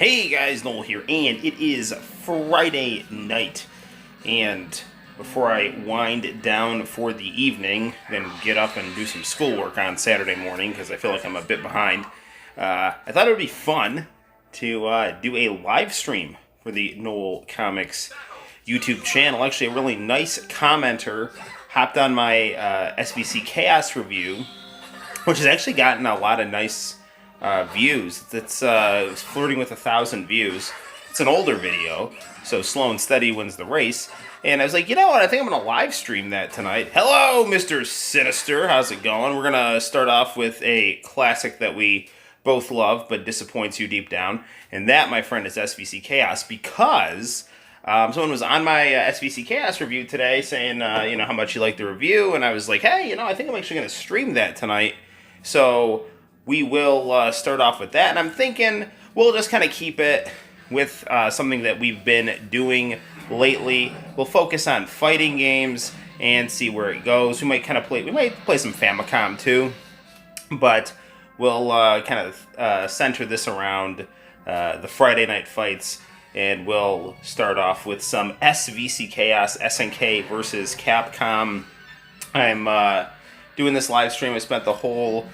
Hey guys, Noel here, and it is Friday night. And before I wind down for the evening, then get up and do some schoolwork on Saturday morning, because I feel like I'm a bit behind, I thought it would be fun to do a live stream for the Noel ComiX YouTube channel. Actually, a really nice commenter hopped on my SVC Chaos review, which has actually gotten a lot of nice views. It's flirting with 1,000 views. It's an older video, so slow and steady wins the race. And I was like, you know what? I think I'm going to live stream that tonight. Hello, Mr. Sinister. How's it going? We're going to start off with a classic that we both love, but disappoints you deep down. And that, my friend, is SVC Chaos, because someone was on my SVC Chaos review today saying, how much you liked the review. And I was like, hey, I think I'm actually going to stream that tonight. So we will start off with that, and I'm thinking we'll just kind of keep it with something that we've been doing lately. We'll focus on fighting games and see where it goes. We might play some Famicom too, but we'll kind of center this around the Friday night fights, and we'll start off with some SVC Chaos, SNK versus Capcom. I'm doing this live stream. I spent the whole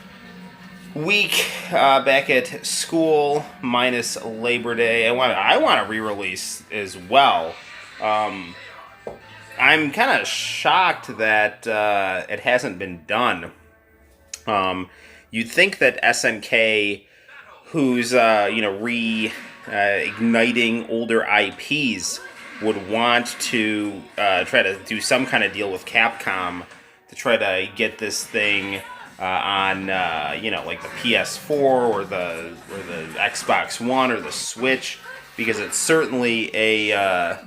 week back at school minus Labor Day. I want to re-release as well. I'm kind of shocked that it hasn't been done. You'd think that SNK, who's igniting older IPs, would want to try to do some kind of deal with Capcom to try to get this thing on like the PS4 or the Xbox One or the Switch, because it's certainly a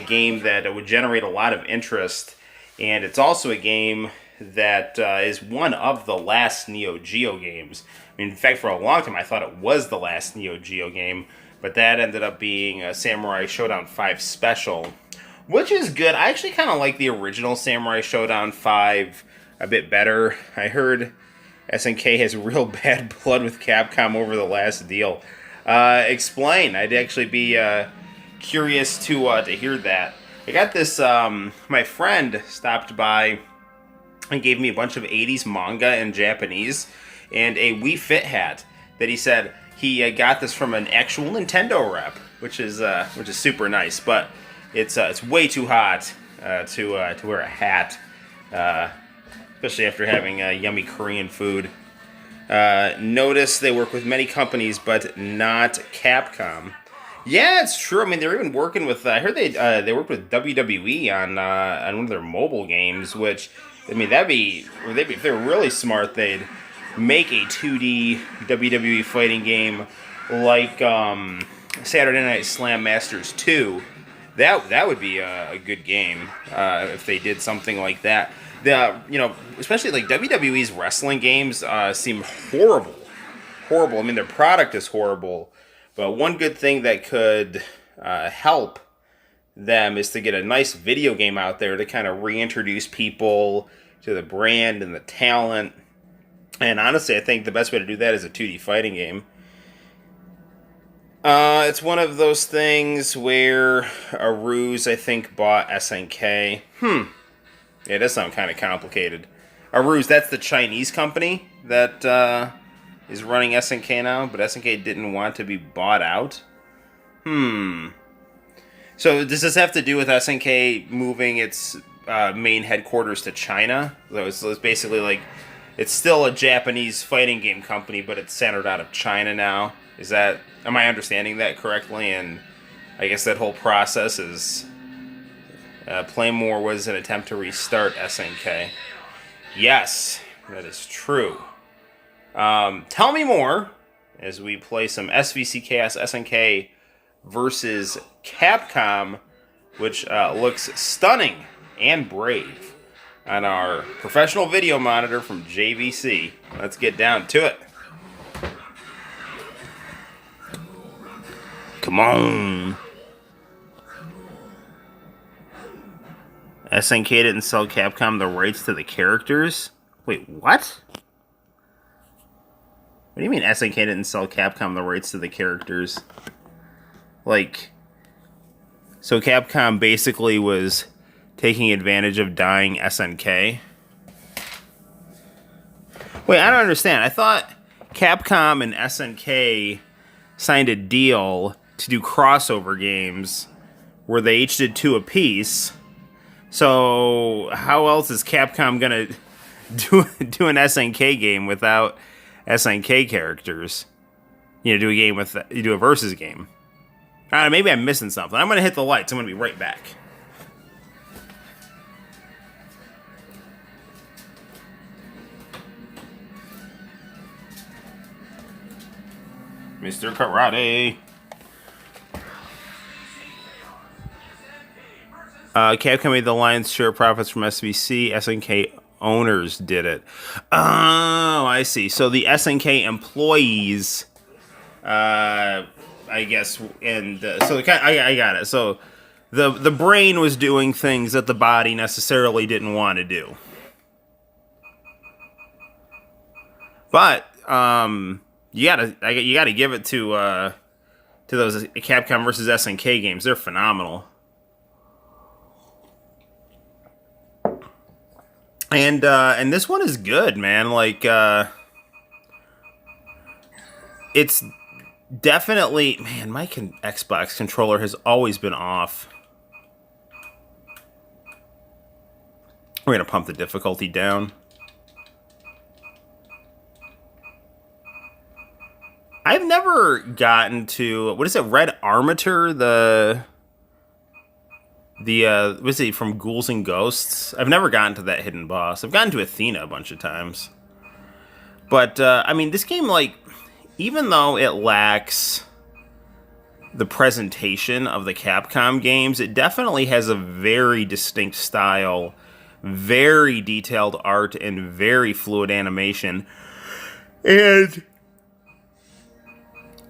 game that would generate a lot of interest, and it's also a game that is one of the last Neo Geo games. I mean, in fact, for a long time I thought it was the last Neo Geo game, but that ended up being a Samurai Showdown 5 Special, which is good. I actually kind of like the original Samurai Showdown 5 a bit better. I heard SNK has real bad blood with Capcom over the last deal. Explain. I'd actually be curious to hear that. I got this. My friend stopped by and gave me a bunch of 80s manga in Japanese and a Wii Fit hat that he said he got this from an actual Nintendo rep, which is super nice. But it's way too hot to wear a hat. Especially after having yummy Korean food. Notice they work with many companies, but not Capcom. Yeah, it's true. I mean, they're even working with. I heard they worked with WWE on one of their mobile games. Which, I mean, if they're really smart, they'd make a 2D WWE fighting game like Saturday Night Slam Masters 2. That would be a good game if they did something like that. Especially like WWE's wrestling games seem horrible. I mean, their product is horrible, but one good thing that could help them is to get a nice video game out there to kind of reintroduce people to the brand and the talent. And honestly, I think the best way to do that is a 2D fighting game. It's one of those things where Aruz, I think, bought SNK. Yeah, it does sound kind of complicated. Aruz, that's the Chinese company that is running SNK now, but SNK didn't want to be bought out. So does this have to do with SNK moving its main headquarters to China? So it's basically like, it's still a Japanese fighting game company, but it's centered out of China now. Am I understanding that correctly? And I guess that whole process is... Playmore was an attempt to restart SNK. Yes, that is true. Tell me more as we play some SVC Chaos SNK versus Capcom, which looks stunning and brave on our professional video monitor from JVC. Let's get down to it. Come on. SNK didn't sell Capcom the rights to the characters? Wait, what? What do you mean SNK didn't sell Capcom the rights to the characters? Like, so Capcom basically was taking advantage of dying SNK? Wait, I don't understand. I thought Capcom and SNK signed a deal to do crossover games where they each did 2 apiece. So how else is Capcom gonna do an SNK game without SNK characters? You know, do a game with you do a versus game. I don't know, maybe I'm missing something. I'm gonna hit the lights. I'm gonna be right back. Mr. Karate. Capcom made the lion's share of profits from SVC. SNK owners did it. Oh, I see. So the SNK employees, I guess, and so I got it. So the brain was doing things that the body necessarily didn't want to do. But you gotta give it to those Capcom versus SNK games. They're phenomenal. And this one is good, man. Like, it's definitely, man. My Xbox controller has always been off. We're gonna pump the difficulty down. I've never gotten to, what is it, Red Armature, was it from Ghouls and Ghosts? I've never gotten to that hidden boss. I've gotten to Athena a bunch of times. But, I mean, this game, like, even though it lacks the presentation of the Capcom games, it definitely has a very distinct style, very detailed art, and very fluid animation. And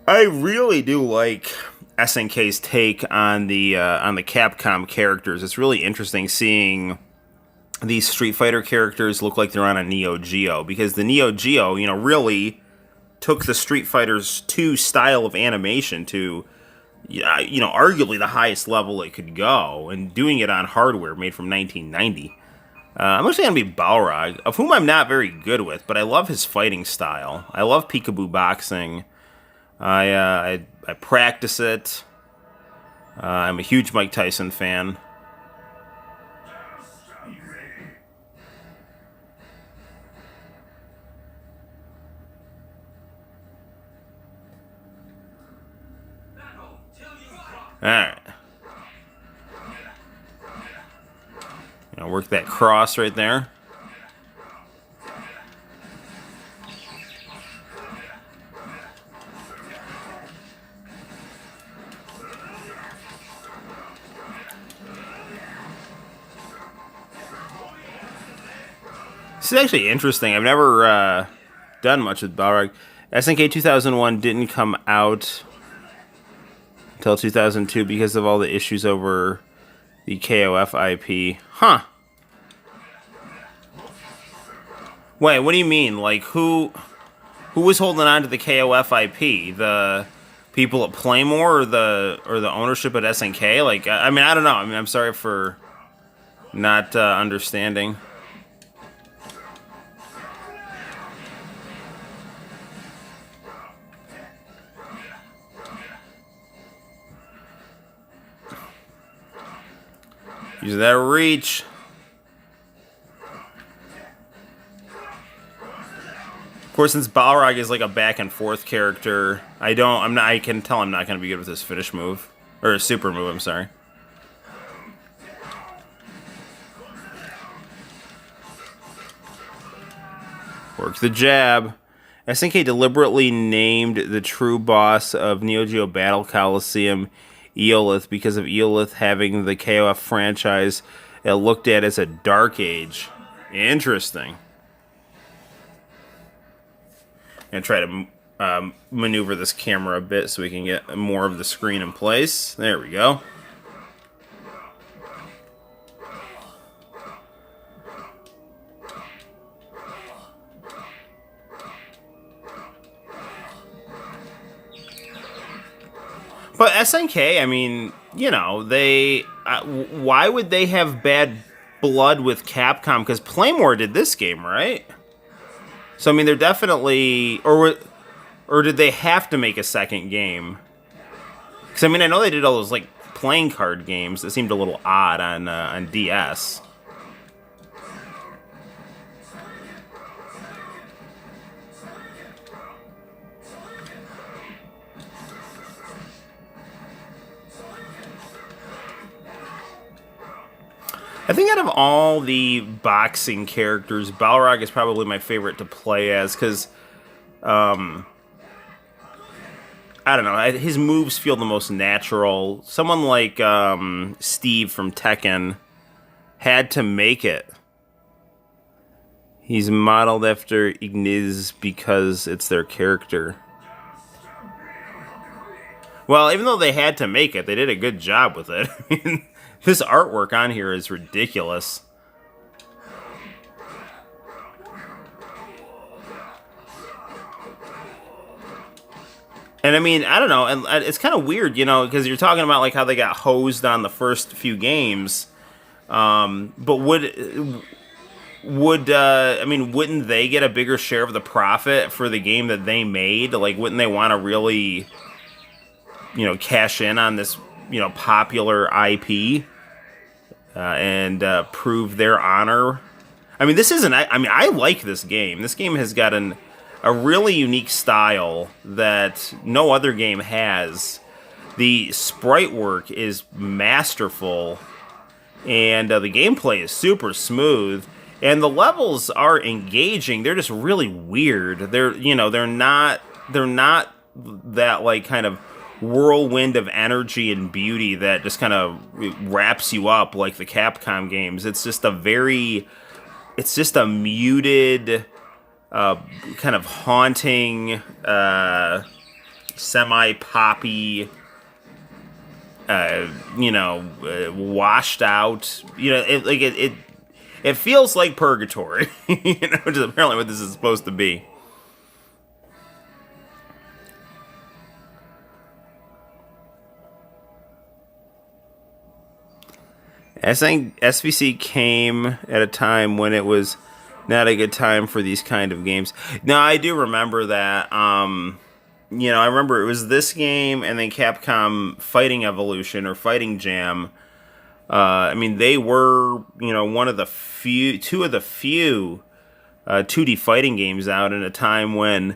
I really do like SNK's take on the Capcom characters. It's really interesting seeing these Street Fighter characters look like they're on a Neo Geo, because the Neo Geo, you know, really took the Street Fighters 2 style of animation to, you know, arguably the highest level it could go, and doing it on hardware made from 1990. I'm actually going to be Balrog, of whom I'm not very good with, but I love his fighting style. I love peekaboo boxing. I practice it. I'm a huge Mike Tyson fan. Alright. You know, work that cross right there. This is actually interesting. I've never done much with Balrog. SNK 2001 didn't come out until 2002 because of all the issues over the KOF IP. Huh. Wait, what do you mean? Like, who was holding on to the KOF IP? The people at Playmore, or the ownership at SNK? Like, I mean, I don't know. I mean, I'm sorry for not understanding. Use that reach. Of course, since Balrog is like a back and forth character, I can tell I'm not going to be good with his finish move. Or his super move, I'm sorry. Work the jab. SNK deliberately named the true boss of Neo Geo Battle Coliseum Eolith because of Eolith having the KOF franchise looked at as a dark age. Interesting. I'm going to try to maneuver this camera a bit so we can get more of the screen in place. There we go. But SNK, I mean, you know, they why would they have bad blood with Capcom? Because Playmore did this game, right? So I mean, they're definitely, or did they have to make a second game? Because I mean, I know they did all those like playing card games that seemed a little odd on DS. I think out of all the boxing characters, Balrog is probably my favorite to play as because, I don't know, his moves feel the most natural. Someone like Steve from Tekken had to make it. He's modeled after Ignis because it's their character. Well, even though they had to make it, they did a good job with it. I mean, this artwork on here is ridiculous. And I mean, I don't know, and it's kind of weird, you know, because you're talking about like how they got hosed on the first few games. But would I mean, wouldn't they get a bigger share of the profit for the game that they made? Like, wouldn't they want to really, you know, cash in on this, you know, popular IP and prove their honor? I mean, this isn't. I mean, I like this game. This game has got a really unique style that no other game has. The sprite work is masterful, and the gameplay is super smooth. And the levels are engaging. They're just really weird. They're, you know, they're not that like kind of whirlwind of energy and beauty that just kind of wraps you up like the Capcom games. It's just a muted, kind of haunting, semi-poppy, you know, washed out. You know, it feels like purgatory, you know, which is apparently what this is supposed to be. I think SVC came at a time when it was not a good time for these kind of games. No, I do remember that. You know, I remember it was this game and then Capcom Fighting Evolution or Fighting Jam. I mean, they were, you know, two of the few 2D fighting games out in a time when,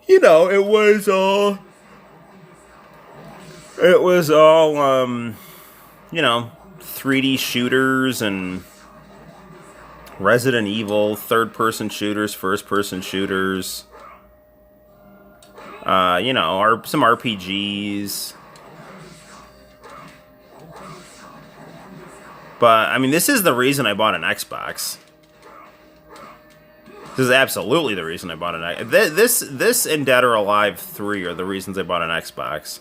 you know, it was all, you know, 3D shooters and Resident Evil, third-person shooters, first-person shooters. You know, some RPGs. But, I mean, this is the reason I bought an Xbox. This is absolutely the reason I bought an Xbox. This and Dead or Alive 3 are the reasons I bought an Xbox.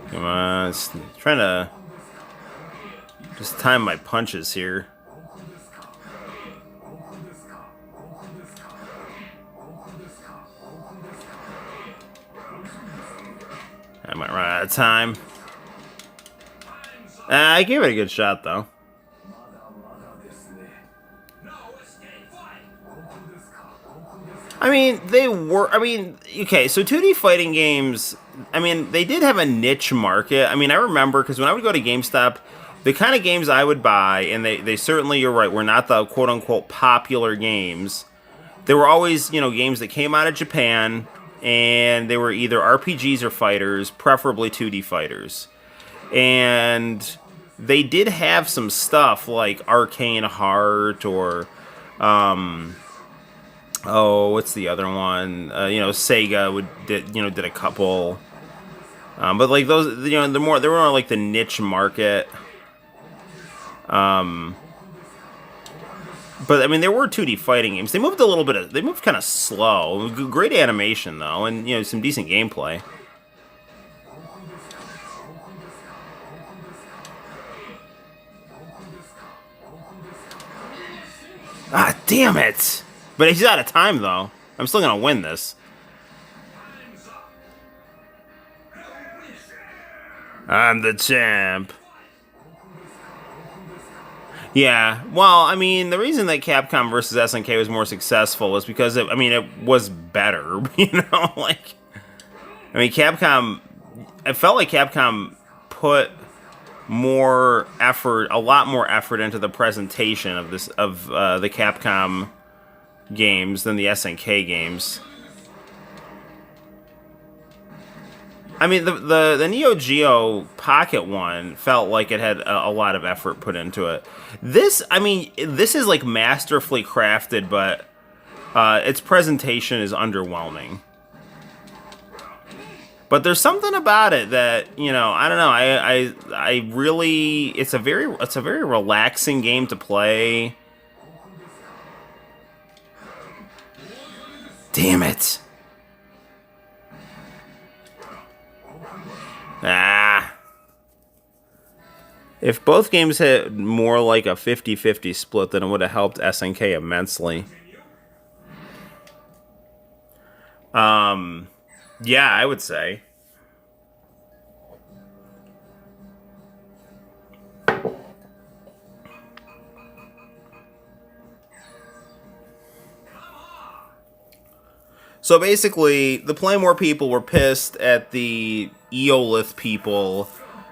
Come on, trying to just time my punches here. I might run out of time. I gave it a good shot, though. I mean, okay, so 2D fighting games, I mean, they did have a niche market. I mean, I remember, because when I would go to GameStop, the kind of games I would buy, and they certainly, you're right, were not the quote-unquote popular games. They were always, you know, games that came out of Japan, and they were either RPGs or fighters, preferably 2D fighters. And they did have some stuff like Arcane Heart or, what's the other one? You know, Sega did a couple. But like those, you know, they were more like the niche market. But I mean, there were 2D fighting games. They moved they moved kind of slow. Great animation though, and you know, some decent gameplay. Damn it! But he's out of time, though. I'm still gonna win this. I'm the champ. Yeah, well, I mean, the reason that Capcom versus SNK was more successful was because, it was better, you know? Like, I mean, Capcom... I felt like Capcom put more effort, a lot more effort into the presentation of the Capcom games than the SNK games. I mean, the Neo Geo Pocket one felt like it had a lot of effort put into it. This, I mean, this is like masterfully crafted, but its presentation is underwhelming. But there's something about it that, you know, I don't know. I really, it's a very relaxing game to play. Damn it. Ah. If both games had more like a 50-50 split, then it would have helped SNK immensely. Yeah, I would say. So basically, the Playmore people were pissed at the Eolith people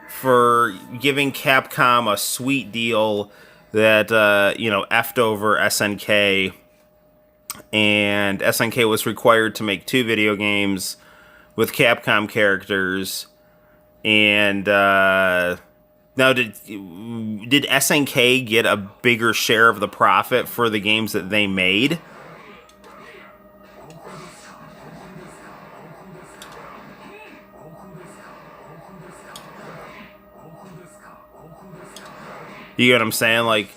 for giving Capcom a sweet deal that, you know, effed over SNK. And SNK was required to make 2 video games with Capcom characters. And now, did SNK get a bigger share of the profit for the games that they made? You get what I'm saying? Like,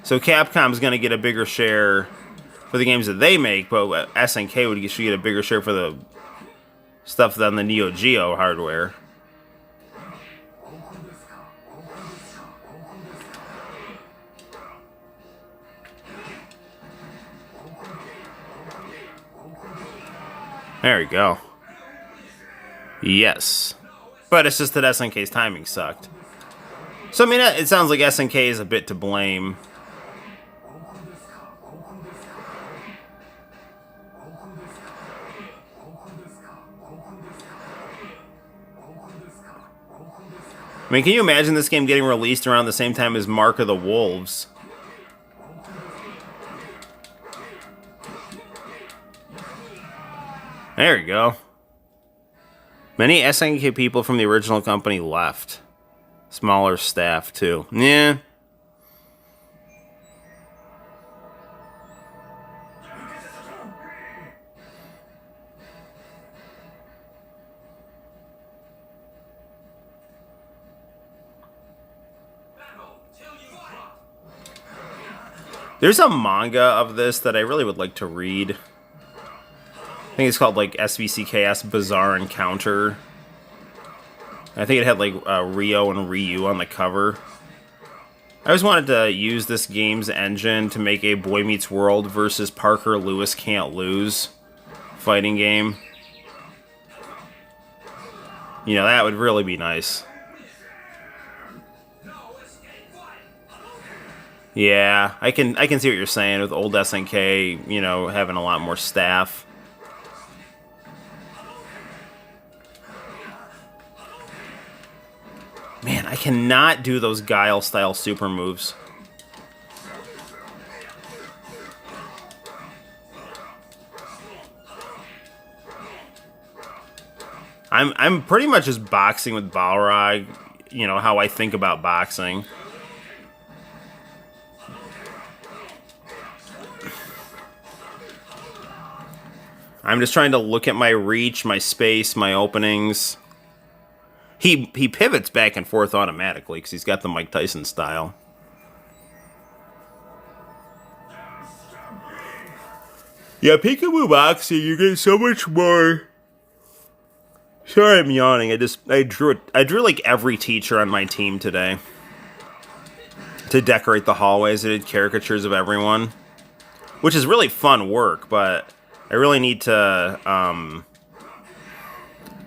so Capcom's going to get a bigger share for the games that they make, but SNK should get a bigger share for the stuff than the Neo Geo hardware. There we go. Yes. But it's just that SNK's timing sucked. So, I mean, it sounds like SNK is a bit to blame. I mean, can you imagine this game getting released around the same time as Mark of the Wolves? There you go. Many SNK people from the original company left. Smaller staff, too. Yeah. There's a manga of this that I really would like to read. I think it's called, like, SVCKS Bizarre Encounter. I think it had, like, Rio and Ryu on the cover. I always wanted to use this game's engine to make a Boy Meets World versus Parker Lewis Can't Lose fighting game. You know, that would really be nice. Yeah, I can see what you're saying with old SNK, you know, having a lot more staff. Man, I cannot do those Guile-style super moves. I'm pretty much just boxing with Balrog, you know, how I think about boxing. I'm just trying to look at my reach, my space, my openings. He pivots back and forth automatically because he's got the Mike Tyson style. Yeah, peekaboo boxing, you get so much more. Sorry, I'm yawning. I drew like every teacher on my team today to decorate the hallways. I did caricatures of everyone. which is really fun work, but I really need to.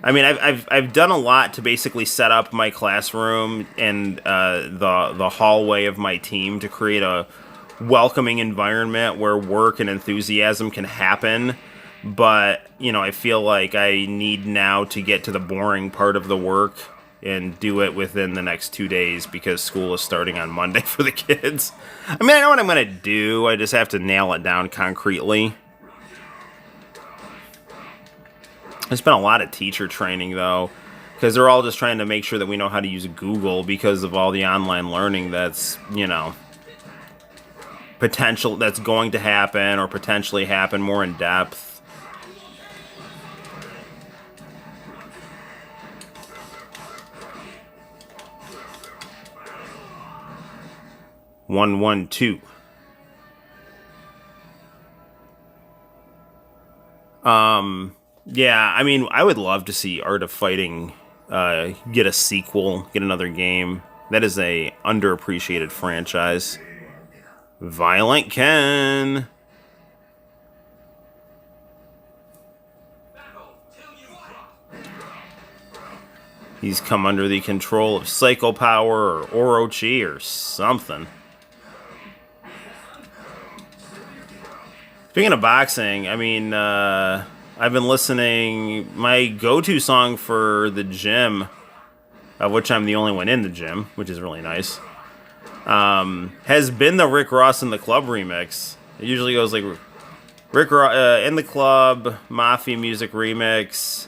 I mean, I've done a lot to basically set up my classroom and the hallway of my team to create a welcoming environment where work and enthusiasm can happen. But, you know, I feel like I need now to get to the boring part of the work and do it within the next 2 days because school is starting on Monday for the kids. I mean, I know what I'm going to do. I just have to nail it down concretely. There's been a lot of teacher training, though, because they're all just trying to make sure that we know how to use Google because of all the online learning that's, you know, potential that's going to happen or potentially happen more in depth. One, one, two. Yeah, I mean, I would love to see Art of Fighting get a sequel, get another game. That is a underappreciated franchise. Violent Ken. He's come under the control of Psycho Power or Orochi or something. Speaking of boxing, I mean, I've been listening. My go-to song for the gym, of which I'm the only one in the gym, which is really nice, has been the Rick Ross in the Club remix. It usually goes like Rick Ross in the Club, Mafia Music remix,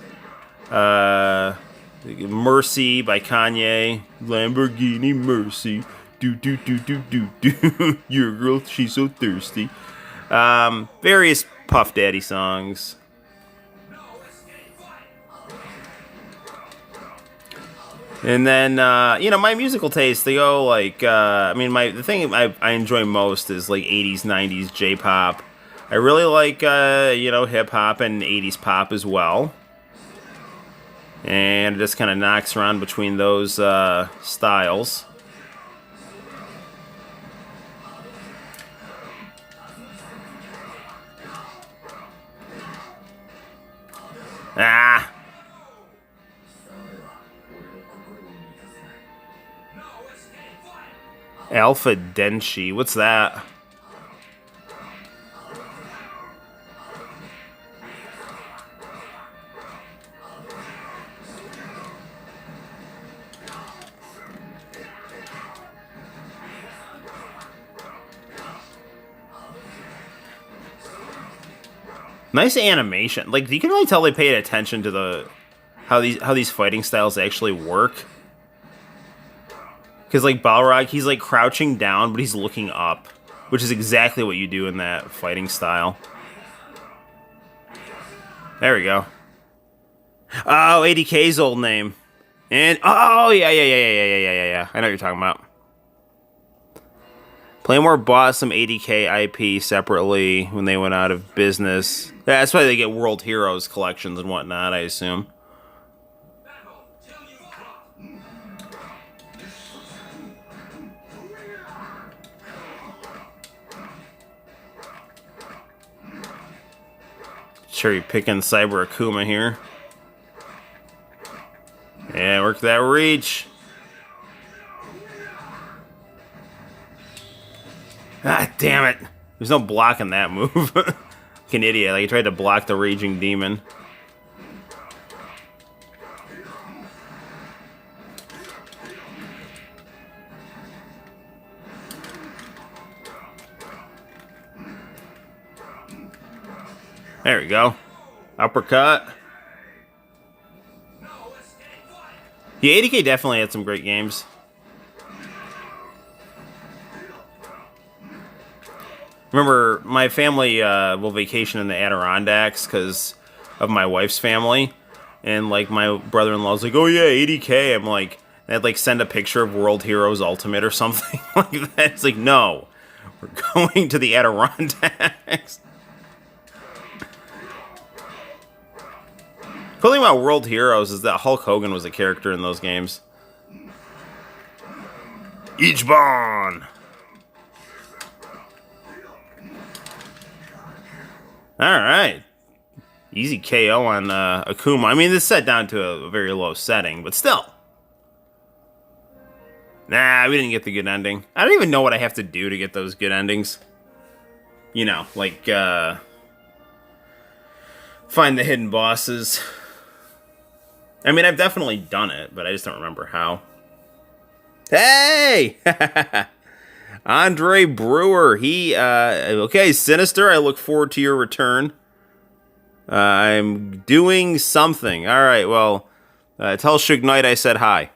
Mercy by Kanye, Lamborghini Mercy, do do do do do do. Your girl, she's so thirsty. Various Puff Daddy songs. And then, you know, my musical taste, they go like, I mean, the thing I enjoy most is like 80s, 90s J-pop. I really like, you know, hip-hop and 80s pop as well. And it just kind of knocks around between those styles. Ah! Alpha Denshi, what's that? Nice animation. Like you can really tell they paid attention to how these fighting styles actually work. Because, like, Balrog, he's, like, crouching down, but he's looking up. Which is exactly what you do in that fighting style. There we go. Oh, ADK's old name. And, oh, yeah. I know what you're talking about. Playmore bought some ADK IP separately when they went out of business. That's why they get World Heroes collections and whatnot, I assume. Cherry picking Cyber Akuma here. Yeah, work that reach. Ah, damn it. There's no blocking that move. Like an idiot. Like, he tried to block the Raging Demon. There we go. Uppercut. Yeah, ADK definitely had some great games. Remember, my family will vacation in the Adirondacks because of my wife's family. And, like, my brother-in-law's like, oh, yeah, ADK. I'm like, I'd, like, send a picture of World Heroes Ultimate or something like that. It's like, no. We're going to the Adirondacks. Cool thing about World Heroes is that Hulk Hogan was a character in those games. Ichiban! All right. Easy KO on Akuma. I mean, this is set down to a very low setting, but still. Nah, we didn't get the good ending. I don't even know what I have to do to get those good endings. You know, like, find the hidden bosses. I mean, I've definitely done it, but I just don't remember how. Hey! Andre Brewer, okay, Sinister, I look forward to your return. I'm doing something. All right, well, tell Suge Knight I said hi.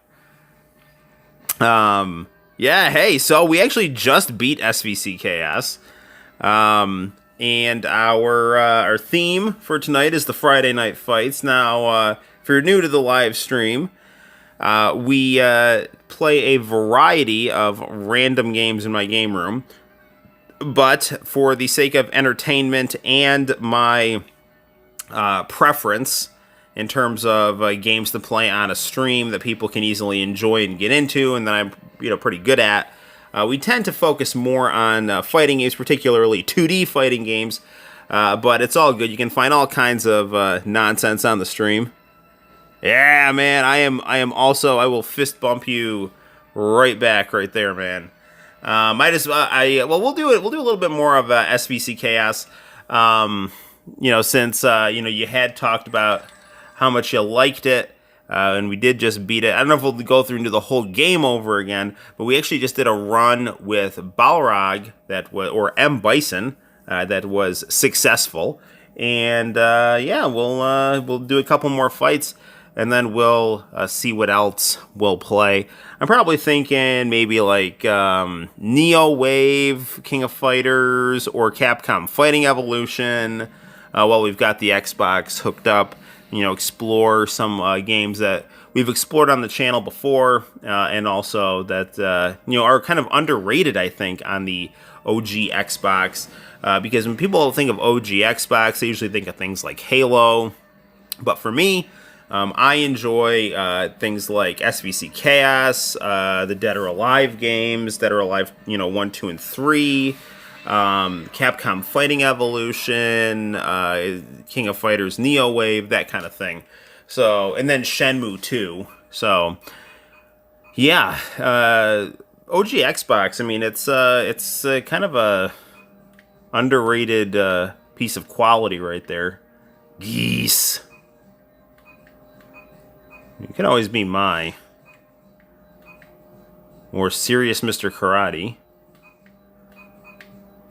Yeah, hey, so we actually just beat SVCKS. And our theme for tonight is the Friday Night Fights. Now, if you're new to the live stream, we play a variety of random games in my game room. But for the sake of entertainment and my preference in terms of games to play on a stream that people can easily enjoy and get into, and that I'm pretty good at, we tend to focus more on fighting games, particularly 2D fighting games. But it's all good. You can find all kinds of nonsense on the stream. Yeah, man. I will fist bump you right back, right there, man. We'll do it. We'll do a little bit more of SVCKS. Since you had talked about how much you liked it, and we did just beat it. I don't know if we'll go through and do the whole game over again, but we actually just did a run with Balrog or M Bison that was successful, and we'll do a couple more fights, and then we'll see what else we'll play. I'm probably thinking maybe like Neo Wave, King of Fighters, or Capcom Fighting Evolution. While we've got the Xbox hooked up, explore some games that we've explored on the channel before, and also that are kind of underrated, I think, on the OG Xbox. Because when people think of OG Xbox, they usually think of things like Halo. But for me, I enjoy things like SVC Chaos, the Dead or Alive games, Dead or Alive 1, 2, and 3. Capcom Fighting Evolution, King of Fighters, Neo Wave, that kind of thing. So, and then Shenmue 2. So, yeah, OG Xbox. I mean, it's kind of a underrated piece of quality right there. Geese. You can always be or Serious Mr. Karate.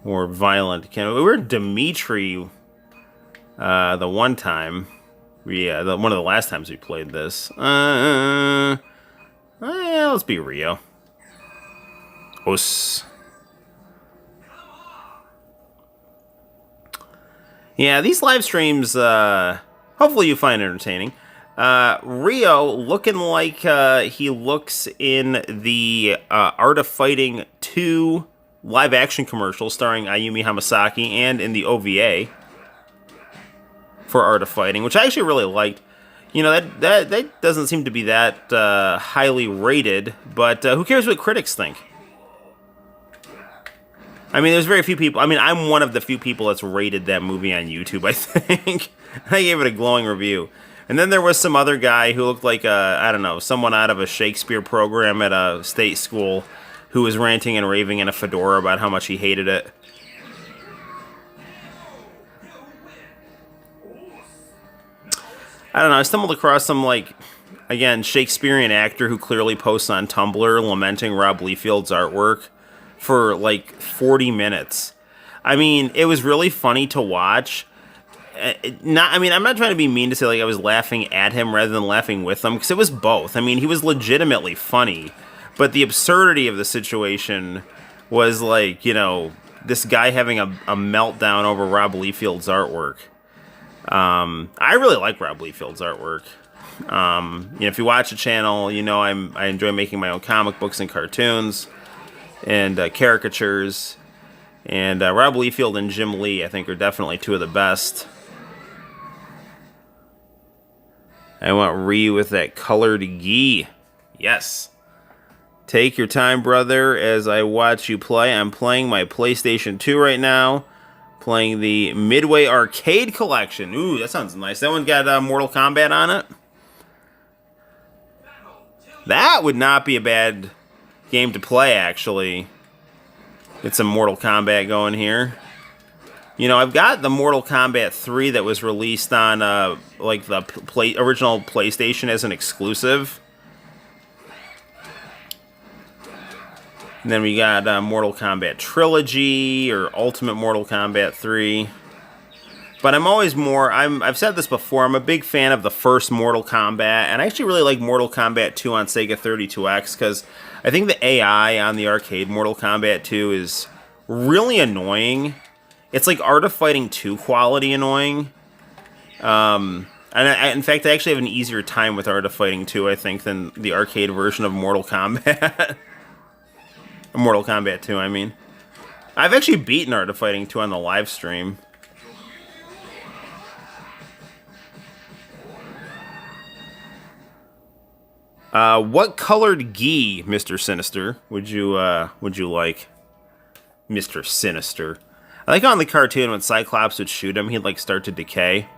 Or Violent. We were Dimitri the one time. Yeah, one of the last times we played this. Let's be Rio. Os. Yeah, these live streams, hopefully you find entertaining. Rio looking like he looks in the Art of Fighting 2 live-action commercial starring Ayumi Hamasaki, and in the OVA for Art of Fighting, which I actually really liked. That doesn't seem to be that highly rated, but who cares what critics think? I mean, there's very few people. I mean, I'm one of the few people that's rated that movie on YouTube, I think. I gave it a glowing review. And then there was some other guy who looked like, someone out of a Shakespeare program at a state school, who was ranting and raving in a fedora about how much he hated it. I don't know, I stumbled across some, Shakespearean actor who clearly posts on Tumblr lamenting Rob Liefeld's artwork for, 40 minutes. I mean, it was really funny to watch. I'm not trying to be mean to say, I was laughing at him rather than laughing with him, because it was both. I mean, he was legitimately funny. But the absurdity of the situation was this guy having a meltdown over Rob Liefeld's artwork. I really like Rob Liefeld's artwork. If you watch the channel, I enjoy making my own comic books and cartoons and caricatures. And Rob Liefeld and Jim Lee, I think, are definitely two of the best. I want Ryu with that colored gi. Yes. Take your time, brother, as I watch you play. I'm playing my PlayStation 2 right now. Playing the Midway Arcade Collection. Ooh, that sounds nice. That one got Mortal Kombat on it. That would not be a bad game to play, actually. Get some Mortal Kombat going here. You know, I've got the Mortal Kombat 3 that was released on, like, the original PlayStation as an exclusive. And then we got Mortal Kombat Trilogy, or Ultimate Mortal Kombat 3. But I'm always more, I've said this before, I'm a big fan of the first Mortal Kombat, and I actually really like Mortal Kombat 2 on Sega 32X, because I think the AI on the arcade Mortal Kombat 2 is really annoying. It's like Art of Fighting 2 quality annoying. And in fact, I actually have an easier time with Art of Fighting 2, I think, than the arcade version of Mortal Kombat. Mortal Kombat 2, I mean. I've actually beaten Art of Fighting 2 on the live stream. What colored gi, Mr. Sinister, would you like? Mr. Sinister. I like how on the cartoon when Cyclops would shoot him, he'd like start to decay.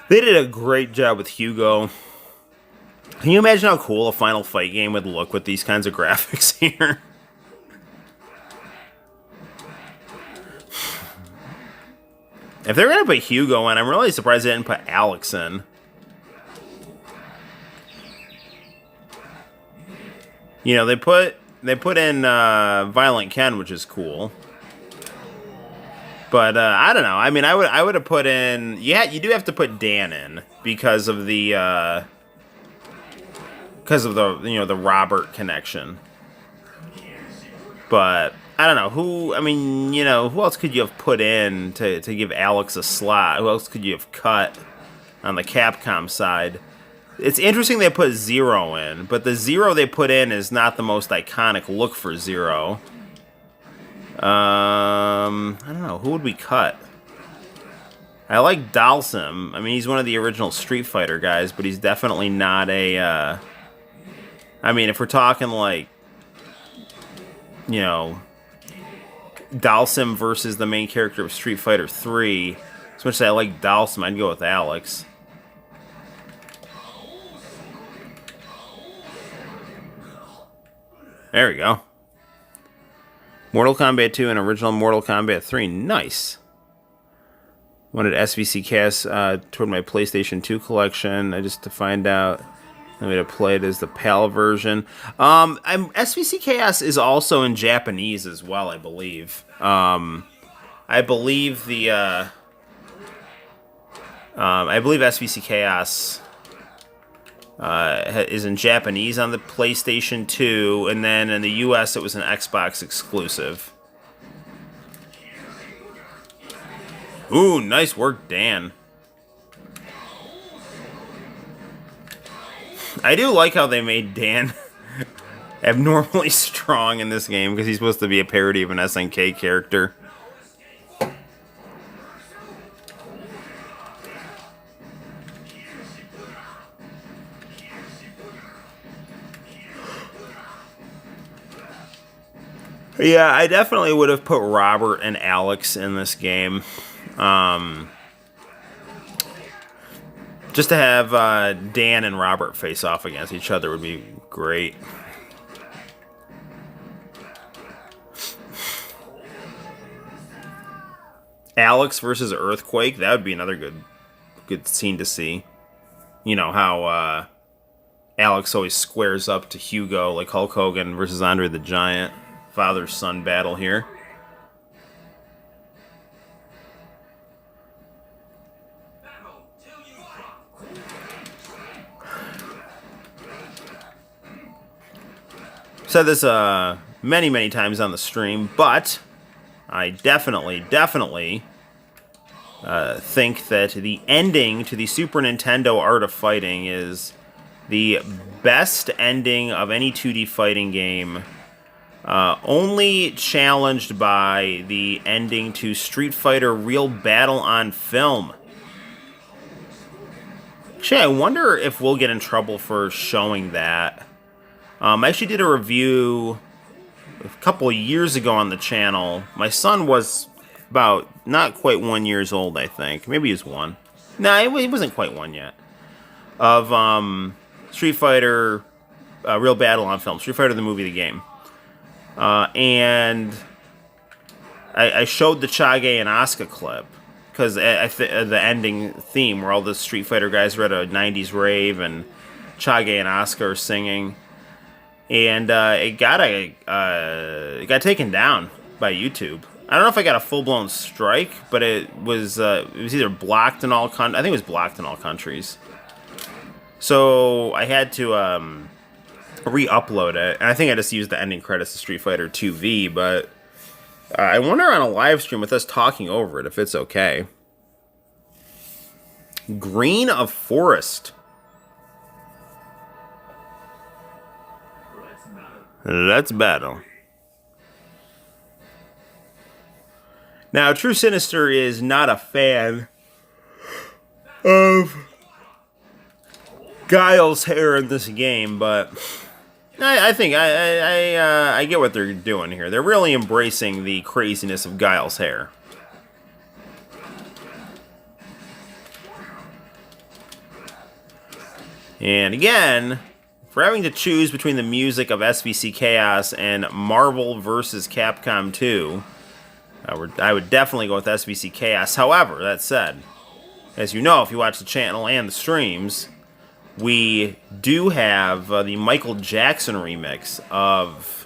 They did a great job with Hugo. Can you imagine how cool a Final Fight game would look with these kinds of graphics here? If they're gonna put Hugo in, I'm really surprised they didn't put Alex in. You know, they put in Violent Ken, which is cool. But I don't know. I mean, I would have put in. Yeah, you do have to put Dan in because of the the Robert connection. But I don't know who. I mean, you know, who else could you have put in to give Alex a slot? Who else could you have cut on the Capcom side? It's interesting they put Zero in, but the Zero they put in is not the most iconic look for Zero. I don't know. Who would we cut? I like Dalsim. I mean, he's one of the original Street Fighter guys, but he's definitely not a, I mean, if we're talking like, you know, Dalsim versus the main character of Street Fighter 3, as much as I like Dalsim, I'd go with Alex. There we go. Mortal Kombat 2 and original Mortal Kombat 3. Nice. Wanted SVC cast toward my PlayStation 2 collection. I just to find out. I'm going to play it as the PAL version. SVC Chaos is also in Japanese as well, I believe. I believe SVC Chaos is in Japanese on the PlayStation 2, and then in the US it was an Xbox exclusive. Ooh, nice work, Dan. I do like how they made Dan abnormally strong in this game, because he's supposed to be a parody of an SNK character. Yeah, I definitely would have put Robert and Alex in this game. Just to have Dan and Robert face off against each other would be great. Alex versus Earthquake, that would be another good scene to see. You know, how Alex always squares up to Hugo, like Hulk Hogan versus Andre the Giant. Father-son battle here. Said this many times on the stream, but I definitely think that the ending to the Super Nintendo Art of Fighting is the best ending of any 2D fighting game. Only challenged by the ending to Street Fighter Real Battle on Film. Actually, I wonder if we'll get in trouble for showing that. I actually did a review a couple of years ago on the channel. My son was about not quite 1 year old, I think. Maybe he was one. No, he wasn't quite one yet. Of Street Fighter, Real Battle on film. Street Fighter the movie, the game. And I showed the Chage and Asuka clip. Because the ending theme, where all the Street Fighter guys were at a 90s rave, and Chage and Asuka are singing. And it got taken down by YouTube. I don't know if I got a full-blown strike, but it was either blocked in all I think it was blocked in all countries. So I had to re-upload it, and I think I just used the ending credits to Street Fighter 2V, but I wonder on a live stream with us talking over it if it's okay. Green of Forest. Let's battle. Now, True Sinister is not a fan of Guile's hair in this game, but I think I get what they're doing here. They're really embracing the craziness of Guile's hair. And again, for having to choose between the music of SVC Chaos and Marvel vs. Capcom 2, I would definitely go with SVC Chaos. However, that said, as you know, if you watch the channel and the streams, we do have the Michael Jackson remix of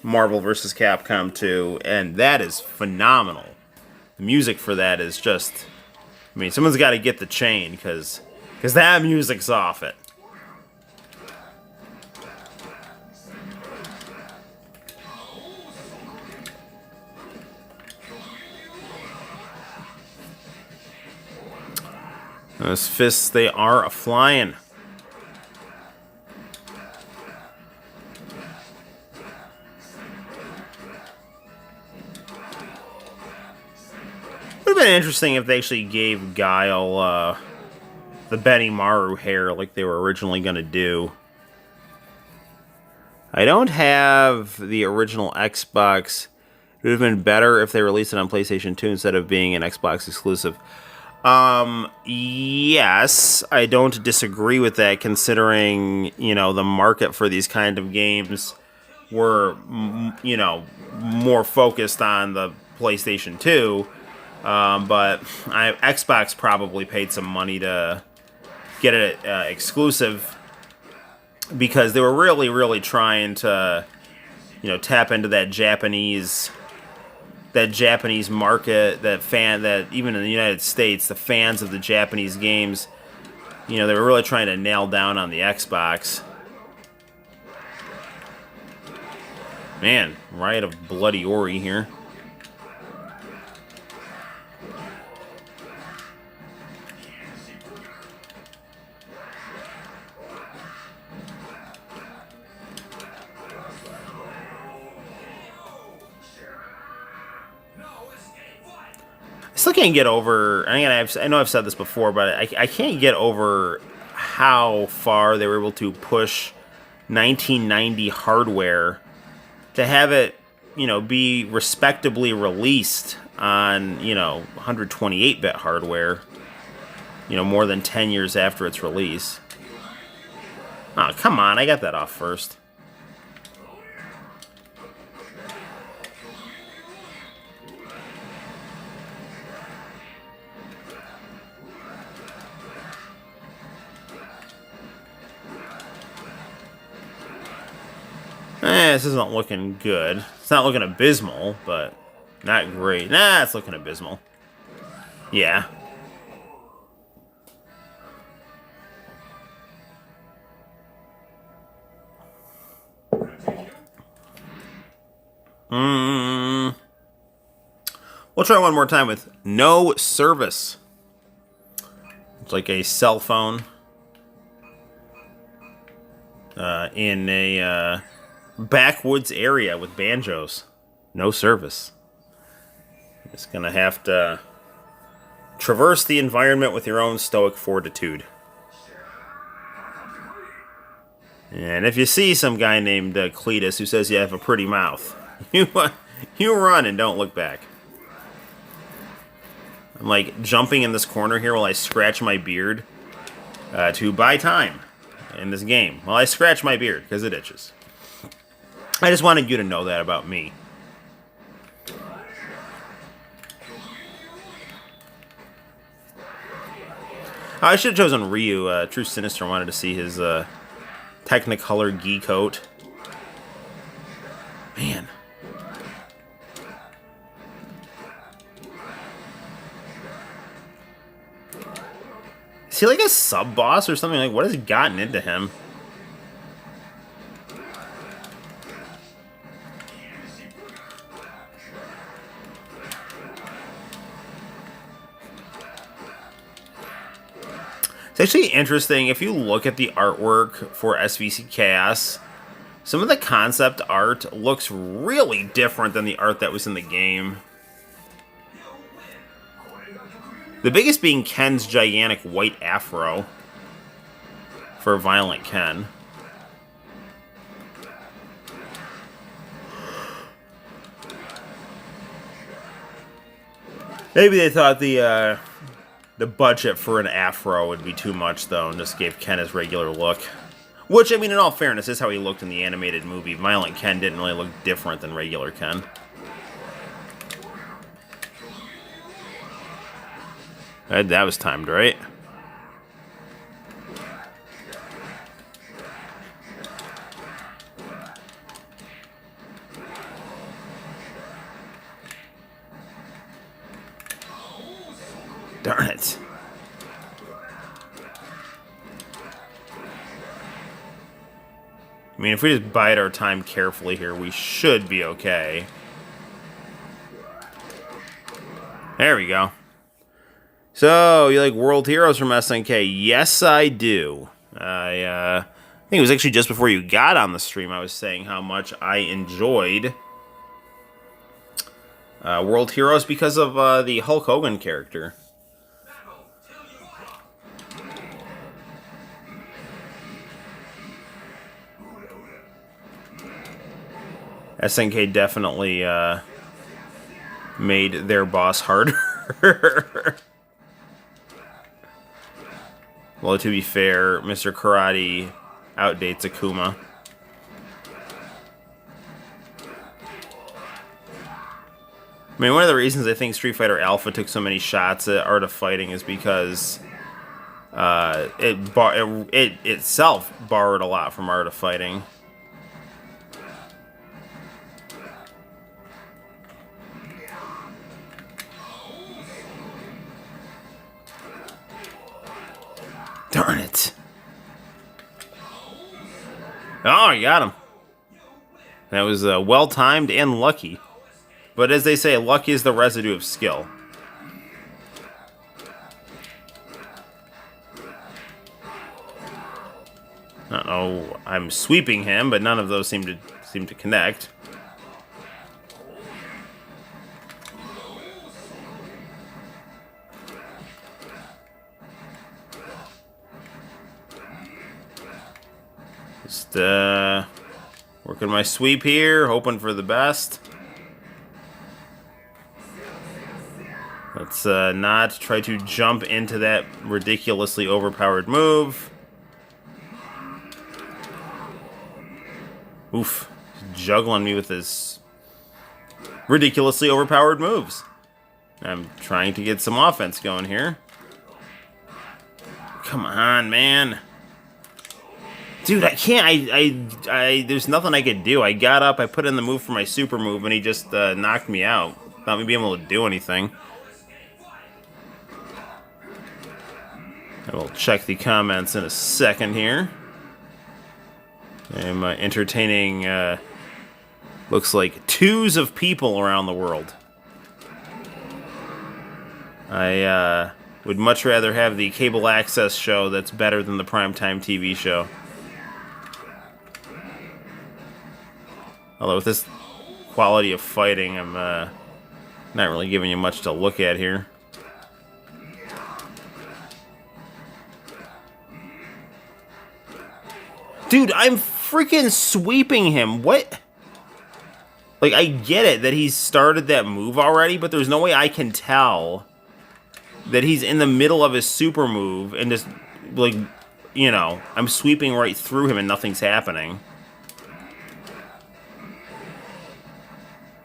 Marvel vs. Capcom 2, and that is phenomenal. The music for that is just... I mean, someone's got to get the chain, because that music's off it. Those fists, they are a-flying. Would have been interesting if they actually gave Guile the Benny Maru hair like they were originally going to do. I don't have the original Xbox. It would have been better if they released it on PlayStation 2 instead of being an Xbox exclusive. Yes, I don't disagree with that, considering, you know, the market for these kind of games were, you know, more focused on the PlayStation 2, but Xbox probably paid some money to get it exclusive, because they were really trying to, you know, tap into that Japanese market, that even in the United States, the fans of the Japanese games, you know, they were really trying to nail down on the Xbox. Man, Riot of Bloody Ori here. I still can't get over, I know I've said this before, but I can't get over how far they were able to push 1990 hardware to have it, you know, be respectably released on, you know, 128-bit hardware, you know, more than 10 years after its release. Oh, come on, I got that off first. This isn't looking good. It's not looking abysmal, but not great. Nah, it's looking abysmal. Yeah. We'll try one more time with no service. It's like a cell phone in a backwoods area with banjos. No service. Just gonna have to traverse the environment with your own stoic fortitude. And if you see some guy named Cletus who says you have a pretty mouth, you run and don't look back. I'm like jumping in this corner here while I scratch my beard to buy time in this game. While I scratch my beard because it itches. I just wanted you to know that about me. I should have chosen Ryu. True Sinister wanted to see his Technicolor gi coat. Man. Is he like a sub-boss or something? Like, what has gotten into him? It's actually interesting, if you look at the artwork for SVC Chaos, some of the concept art looks really different than the art that was in the game. The biggest being Ken's gigantic white afro for Violent Ken. Maybe they thought the budget for an afro would be too much, though, and just gave Ken his regular look. Which, I mean, in all fairness, is how he looked in the animated movie. Violent Ken didn't really look different than regular Ken. That was timed, right? Darn it. I mean, if we just bide our time carefully here, we should be okay. There we go. So, you like World Heroes from SNK? Yes, I do. I think it was actually just before you got on the stream I was saying how much I enjoyed World Heroes because of the Hulk Hogan character. SNK definitely made their boss harder. Well, to be fair, Mr. Karate outdates Akuma. I mean, one of the reasons I think Street Fighter Alpha took so many shots at Art of Fighting is because it itself borrowed a lot from Art of Fighting. Darn it. Oh, you got him. That was well-timed and lucky. But as they say, luck is the residue of skill. Uh-oh, I'm sweeping him, but none of those seem to connect. Just working my sweep here, hoping for the best. Let's not try to jump into that ridiculously overpowered move. Oof. He's juggling me with his ridiculously overpowered moves. I'm trying to get some offense going here. Come on, man. Dude, I can't. There's nothing I could do. I got up, I put in the move for my super move, and he just knocked me out. Not me being able to do anything. I will check the comments in a second here. I'm entertaining, looks like twos of people around the world. I would much rather have the cable access show that's better than the primetime TV show. Although with this quality of fighting, I'm not really giving you much to look at here. Dude, I'm freaking sweeping him. What? Like, I get it that he's started that move already, but there's no way I can tell that he's in the middle of his super move and just, like, you know, I'm sweeping right through him and nothing's happening.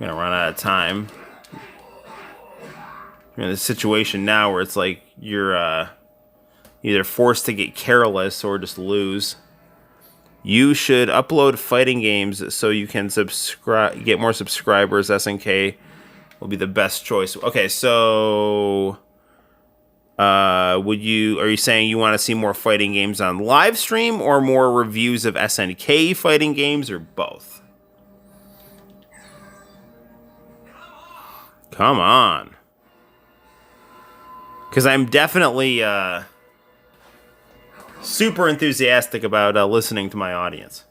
I'm gonna run out of time. You're in a situation now where it's like you're either forced to get careless or just lose. You should upload fighting games so you can get more subscribers. SNK will be the best choice. Okay, so are you saying you want to see more fighting games on live stream or more reviews of SNK fighting games or both? Come on. Because I'm definitely super enthusiastic about listening to my audience.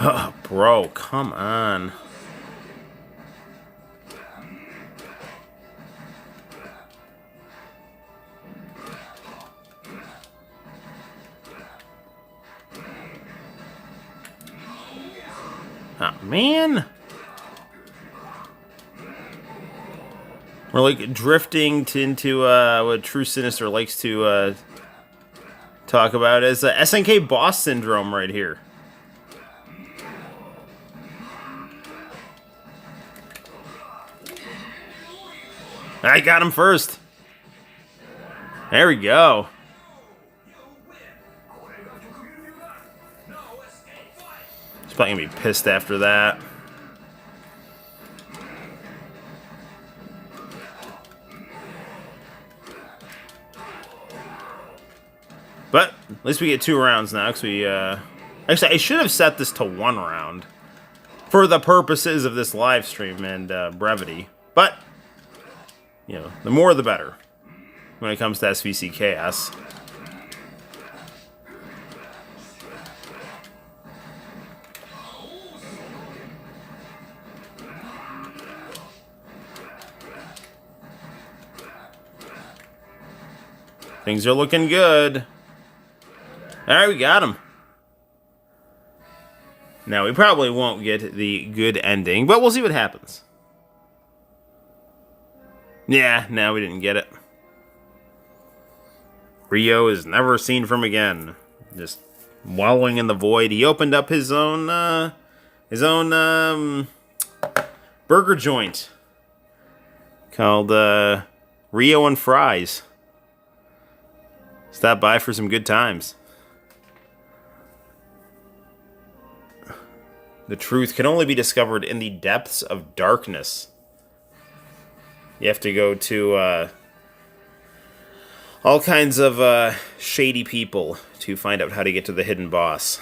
Oh, bro, come on. Oh, man. We're like drifting into what True Sinister likes to talk about as SNK boss syndrome right here. I got him first. There we go. He's probably gonna be pissed after that. But at least we get 2 rounds now, because we actually I should have set this to 1 round for the purposes of this live stream and brevity. But you know, the more the better when it comes to SVC Chaos. Things are looking good. Alright, we got him. Now, we probably won't get the good ending, but we'll see what happens. Yeah, no, we didn't get it. Rio is never seen from again. Just wallowing in the void. He opened up his own burger joint called Rio and Fries. Stop by for some good times. The truth can only be discovered in the depths of darkness. You have to go to all kinds of shady people to find out how to get to the hidden boss.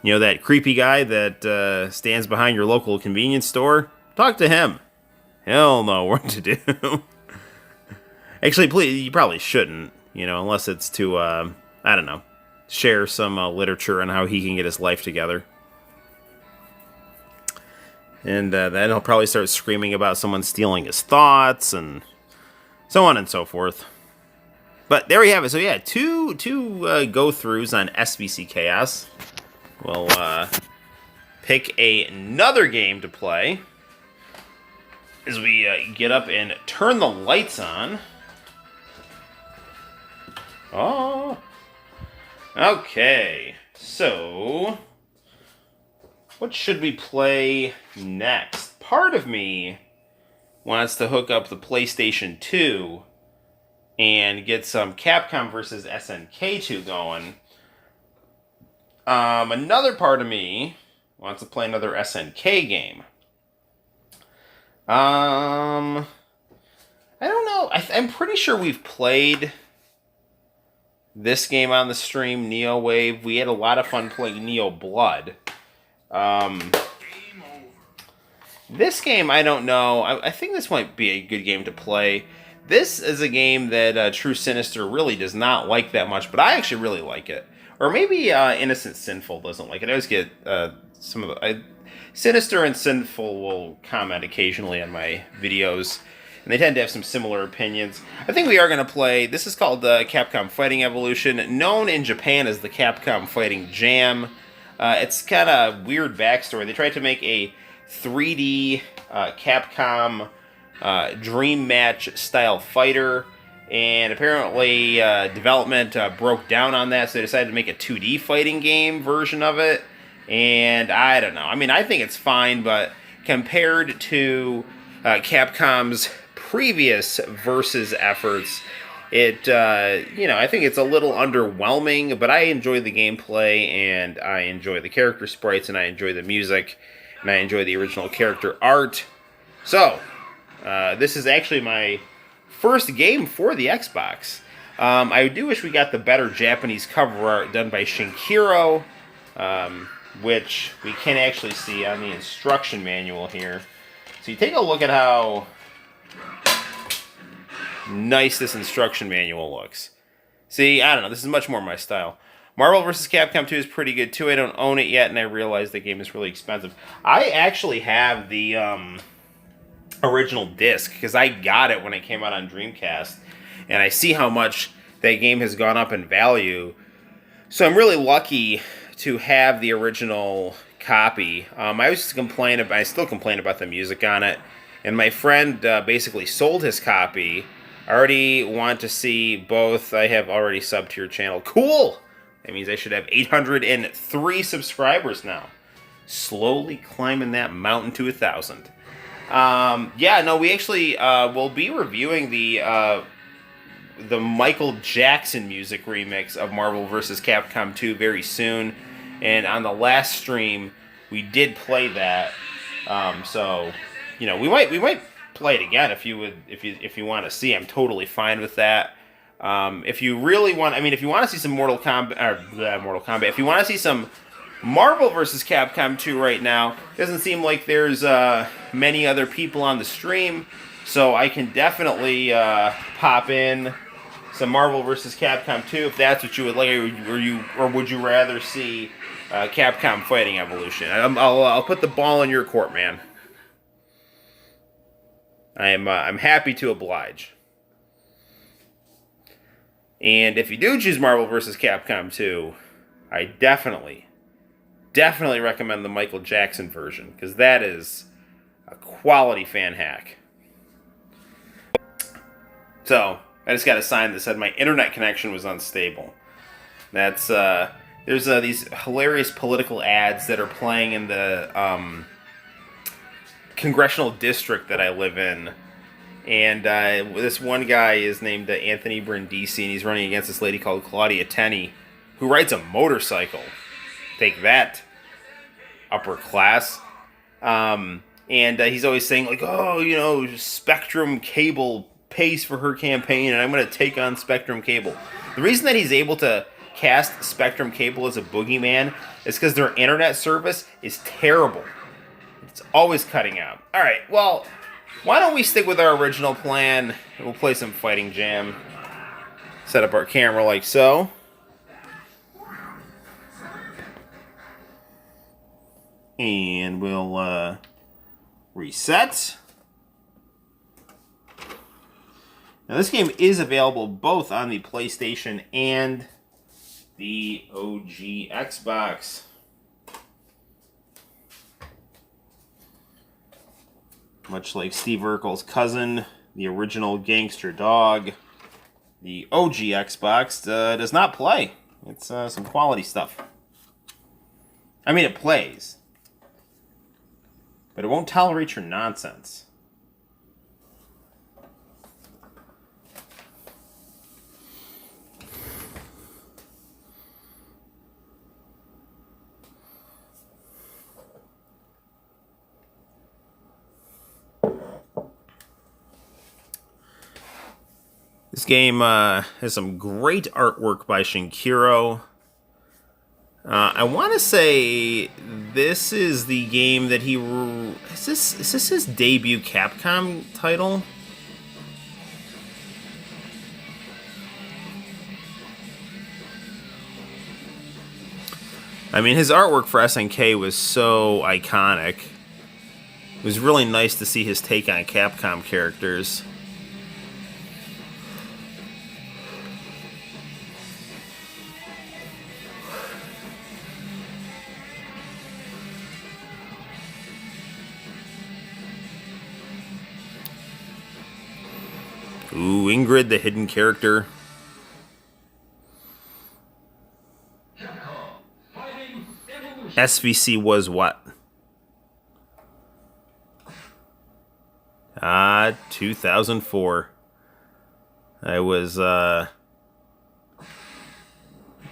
You know that creepy guy that stands behind your local convenience store? Talk to him. He'll know what to do. Actually, please, you probably shouldn't. You know, unless it's to, I don't know, share some literature on how he can get his life together. And then he'll probably start screaming about someone stealing his thoughts and so on and so forth. But there we have it. So yeah, two go-throughs on SVC Chaos. We'll pick another game to play as we get up and turn the lights on. Oh. Okay. So, what should we play next? Part of me wants to hook up the PlayStation 2 and get some Capcom versus SNK 2 going. Another part of me wants to play another SNK game. I don't know. I'm pretty sure we've played this game on the stream, Neo Wave. We had a lot of fun playing Neo Blood. This game, I don't know. I think this might be a good game to play. This is a game that True Sinister really does not like that much, but I actually really like it. Or maybe Innocent Sinful doesn't like it. I always get some of the... Sinister and Sinful will comment occasionally on my videos, and they tend to have some similar opinions. I think we are going to play... This is called Capcom Fighting Evolution, known in Japan as the Capcom Fighting Jam. It's kind of weird backstory. They tried to make a 3D Capcom Dream Match style fighter, and apparently development broke down on that, so they decided to make a 2D fighting game version of it. And I don't know. I mean, I think it's fine, but compared to Capcom's previous Versus efforts, it, I think it's a little underwhelming, but I enjoy the gameplay, and I enjoy the character sprites, and I enjoy the music, and I enjoy the original character art. So, this is actually my first game for the Xbox. I do wish we got the better Japanese cover art done by Shinkiro, which we can actually see on the instruction manual here. So you take a look at how nice this instruction manual looks. See, I don't know, this is much more my style. Marvel vs. Capcom 2 is pretty good too. I don't own it yet, and I realize the game is really expensive. I actually have the original disc, because I got it when it came out on Dreamcast, and I see how much that game has gone up in value. So I'm really lucky to have the original copy. I still complain about the music on it, and my friend basically sold his copy. I already want to see both. I have already subbed to your channel. Cool! That means I should have 803 subscribers now. Slowly climbing that mountain to 1,000. We actually will be reviewing the Michael Jackson music remix of Marvel vs. Capcom 2 very soon. And on the last stream, we did play that. We might play it again if you want to see. I'm totally fine with that. If you really want, if you want to see some Mortal Kombat, if you want to see some Marvel vs. Capcom 2 right now, doesn't seem like there's many other people on the stream, so I can definitely pop in some Marvel vs. Capcom 2 if that's what you would like, or would you rather see Capcom Fighting Evolution? I'll put the ball in your court, man. I'm happy to oblige. And if you do choose Marvel vs. Capcom 2, I definitely recommend the Michael Jackson version, because that is a quality fan hack. So, I just got a sign that said my internet connection was unstable. That's, there's these hilarious political ads that are playing in the congressional district that I live in. And this one guy is named Anthony Brindisi, and he's running against this lady called Claudia Tenney, who rides a motorcycle. Take that, upper class. And he's always saying, like, Spectrum Cable pays for her campaign, and I'm going to take on Spectrum Cable. The reason that he's able to cast Spectrum Cable as a boogeyman is because their internet service is terrible. It's always cutting out. All right, well, why don't we stick with our original plan, and we'll play some Fighting Jam. Set up our camera like so. And we'll reset. Now this game is available both on the PlayStation and the OG Xbox. Much like Steve Urkel's cousin, the original gangster dog, the OG Xbox does not play. It's some quality stuff. I mean, it plays, but it won't tolerate your nonsense. This game has some great artwork by Shinkiro. I want to say this is the game that he... Is this his debut Capcom title? I mean, his artwork for SNK was so iconic. It was really nice to see his take on Capcom characters. Ooh, Ingrid, the hidden character. SVC was what? 2004. I was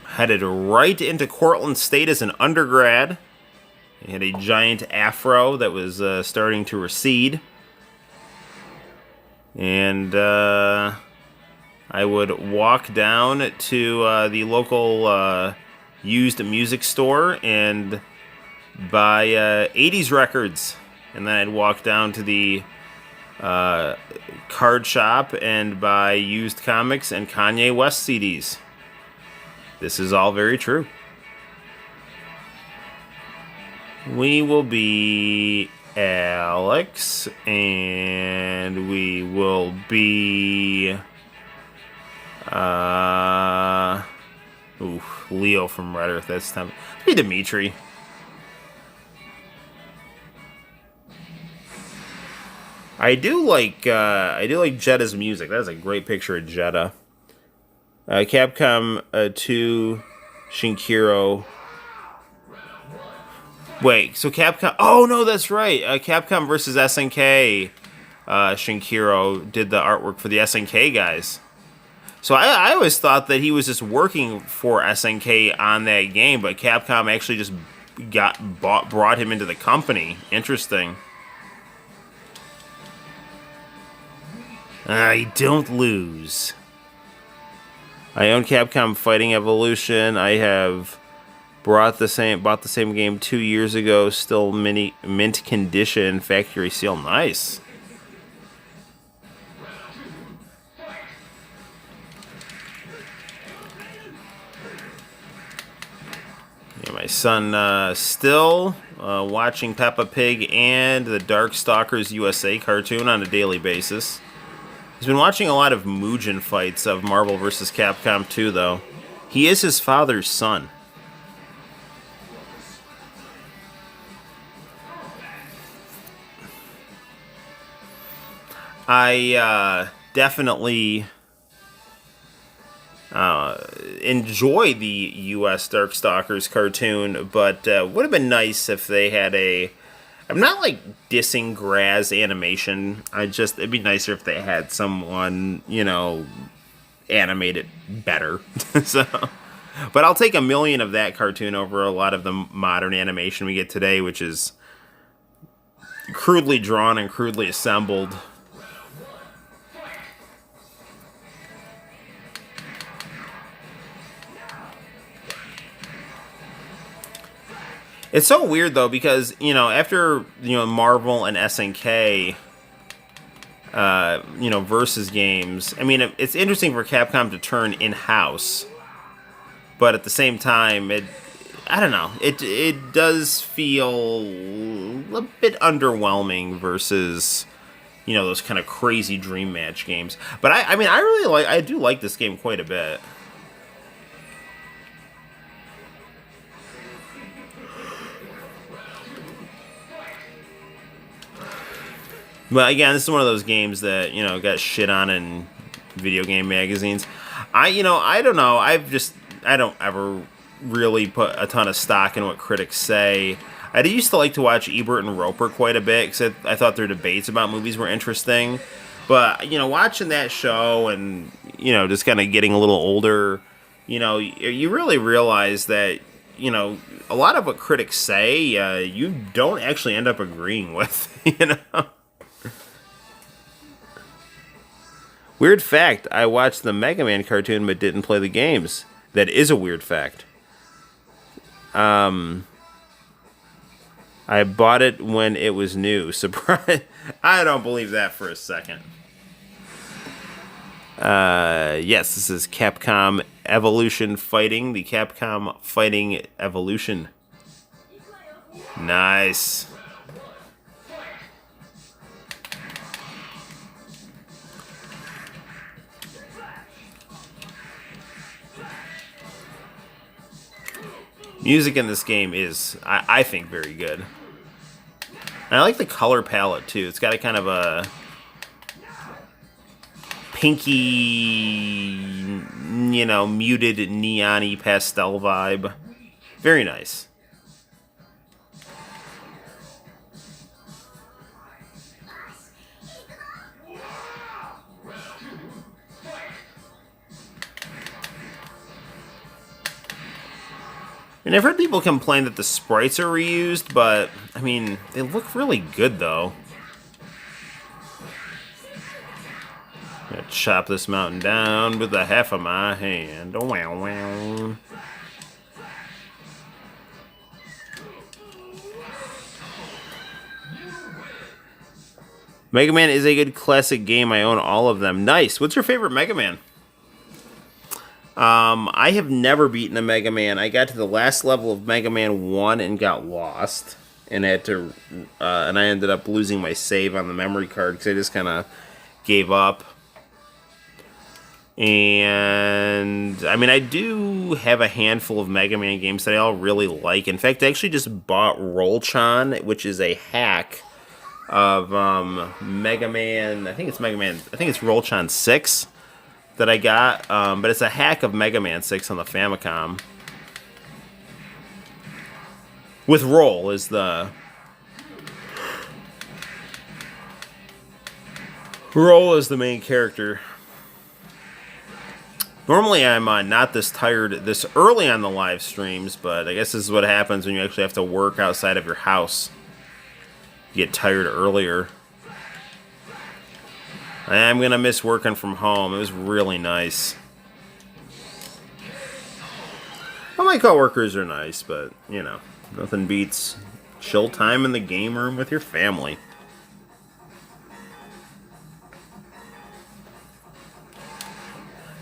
headed right into Cortland State as an undergrad. I had a giant afro that was starting to recede. And I would walk down to the local used music store and buy 80s records. And then I'd walk down to the card shop and buy used comics and Kanye West CDs. This is all very true. We will be Alex, and we will be Leo from Red Earth. That's time. Be Dimitri. I do like Jetta's music. That's a great picture of Jetta. Capcom 2 Shinkiro. Wait, so Capcom... Oh, no, that's right. Capcom versus SNK. Shinkiro did the artwork for the SNK guys. So I always thought that he was just working for SNK on that game, but Capcom actually just brought him into the company. Interesting. I don't lose. I own Capcom Fighting Evolution. I have bought the same game 2 years ago. Still mint condition, factory seal. Nice. Yeah, my son still watching Peppa Pig and the Darkstalkers USA cartoon on a daily basis. He's been watching a lot of Mugen fights of Marvel vs. Capcom 2, though. He is his father's son. I definitely enjoy the US Darkstalkers cartoon, but would have been nice if they had a... I'm not like dissing Graz animation. It'd be nicer if they had someone, animate it better. So, but I'll take 1,000,000 of that cartoon over a lot of the modern animation we get today, which is crudely drawn and crudely assembled. It's so weird, though, because, after, Marvel and SNK, versus games, I mean, it's interesting for Capcom to turn in-house, but at the same time, I don't know, it does feel a bit underwhelming versus, those kind of crazy Dream Match games. But, I do like this game quite a bit. But again, this is one of those games that, got shit on in video game magazines. I don't know. I don't ever really put a ton of stock in what critics say. I used to like to watch Ebert and Roper quite a bit because I thought their debates about movies were interesting. But, watching that show and, just kind of getting a little older, you really realize that, a lot of what critics say, you don't actually end up agreeing with, Weird fact, I watched the Mega Man cartoon but didn't play the games. That is a weird fact. I bought it when it was new. Surprise. I don't believe that for a second. Yes, this is Capcom Evolution Fighting, the Capcom Fighting Evolution. Nice. Music in this game is, I think, very good. And I like the color palette, too. It's got a kind of a pinky, you know, muted neon-y pastel vibe. Very nice. And I've heard people complain that the sprites are reused, but, I mean, they look really good, though. I'm gonna chop this mountain down with the half of my hand. Oh, wow, wow. Mega Man is a good classic game. I own all of them. Nice. What's your favorite Mega Man? I have never beaten a Mega Man. I got to the last level of Mega Man 1 and got lost. And had to, and I ended up losing my save on the memory card because I just kind of gave up. And, I mean, I do have a handful of Mega Man games that I all really like. In fact, I actually just bought Rollchan, which is a hack of Mega Man. I think it's Rollchan 6 that I got, but it's a hack of Mega Man 6 on the Famicom. With Roll is the... Roll is the main character. Normally I'm not this tired this early on the live streams, but I guess this is what happens when you actually have to work outside of your house. You get tired earlier. I'm going to miss working from home. It was really nice. Well, my coworkers are nice, but, you know, nothing beats chill time in the game room with your family.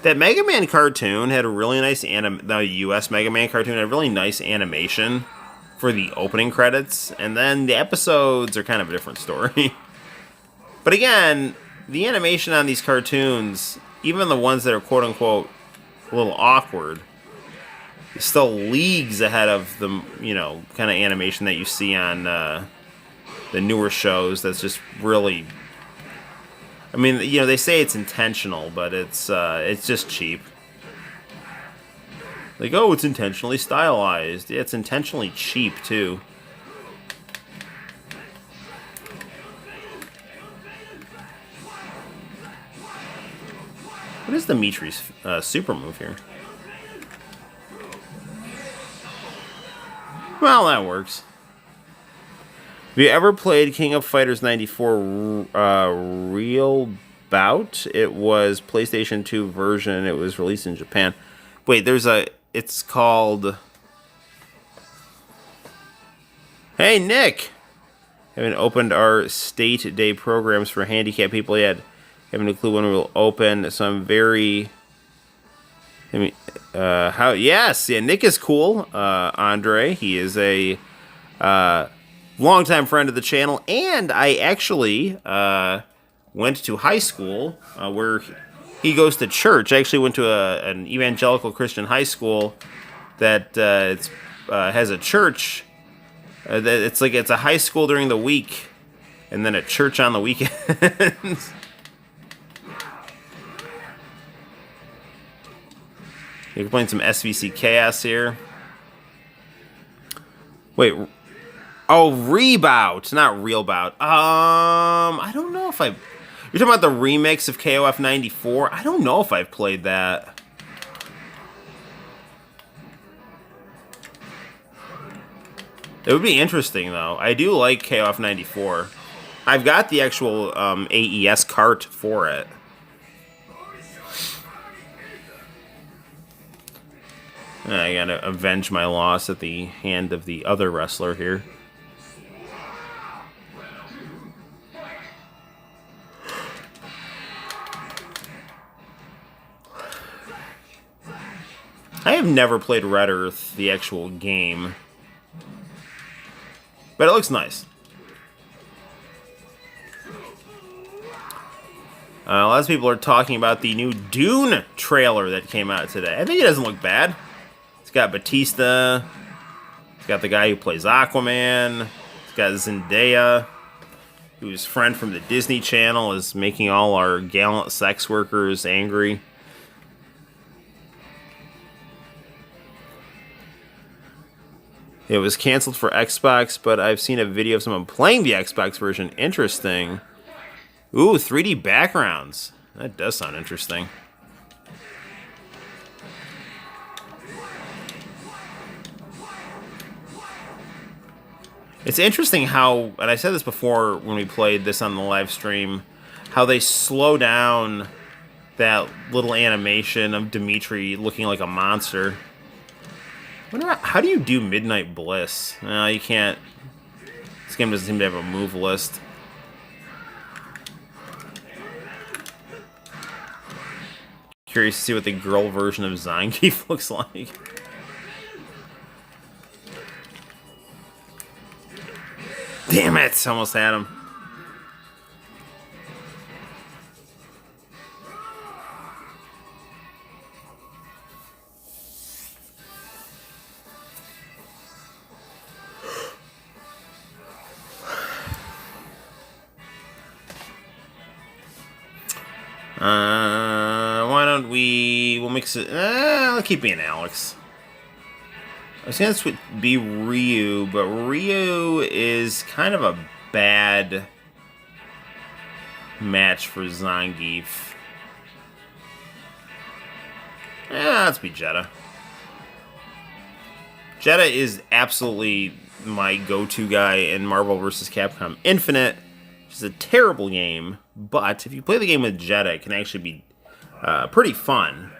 That Mega Man cartoon had a really nice the US Mega Man cartoon had a really nice animation for the opening credits, and then the episodes are kind of a different story. But again, the animation on these cartoons, even the ones that are quote-unquote a little awkward, is still leagues ahead of the, you know, kind of animation that you see on the newer shows. That's just really... I mean, you know, they say it's intentional, but it's just cheap. Like, oh, it's intentionally stylized. Yeah, it's intentionally cheap, too. What is Dimitri's super move here? Well, that works. Have you ever played King of Fighters 94 Real Bout? It was PlayStation 2 version. It was released in Japan. Wait, it's called... Hey, Nick! Haven't opened our State Day programs for handicapped people yet. Haven't a clue when we'll open, so I'm very... I mean, yes, yeah, Nick is cool, Andre. He is a longtime friend of the channel, and I actually went to high school where he goes to church. I actually went to an evangelical Christian high school that has a church. It's a high school during the week, and then a church on the weekends. You're playing some SVC Chaos here. Wait. Oh, Rebout, not Real Bout. I don't know if You're talking about the remix of KOF 94? I don't know if I've played that. It would be interesting, though. I do like KOF 94. I've got the actual AES cart for it. I gotta avenge my loss at the hand of the other wrestler here. I have never played Red Earth, the actual game, but it looks nice. Lots of people are talking about the new Dune trailer that came out today. I think it doesn't look bad. It's got Batista. It's got the guy who plays Aquaman. It's got Zendaya, whose friend from the Disney Channel is making all our gallant sex workers angry. It was canceled for Xbox, but I've seen a video of someone playing the Xbox version. Interesting. Ooh, 3D backgrounds. That does sound interesting. It's interesting how, and I said this before when we played this on the live stream, how they slow down that little animation of Dimitri looking like a monster. How do you do Midnight Bliss? No, you can't. This game doesn't seem to have a move list. Curious to see what the girl version of Zangief looks like. Damn it! Almost had him. Why don't we'll mix it, I'll keep being Alex. I was gonna be Ryu, but Ryu is kind of a bad match for Zangief. Let's be Jeddah. Jeddah is absolutely my go-to guy in Marvel vs. Capcom Infinite. It's a terrible game, but if you play the game with Jeddah, it can actually be pretty fun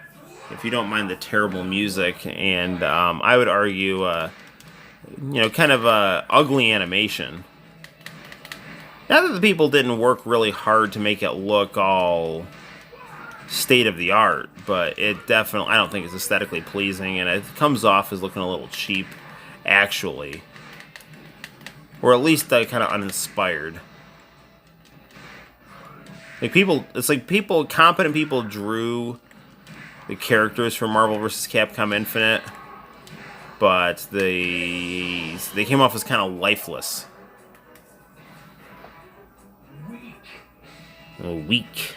if you don't mind the terrible music. And I would argue, kind of ugly animation. Not that the people didn't work really hard to make it look all state of the art, but it definitely, I don't think it's aesthetically pleasing, and it comes off as looking a little cheap, actually, or at least kind of uninspired. Like competent people drew the characters from Marvel vs. Capcom Infinite, but they came off as kind of lifeless. Weak.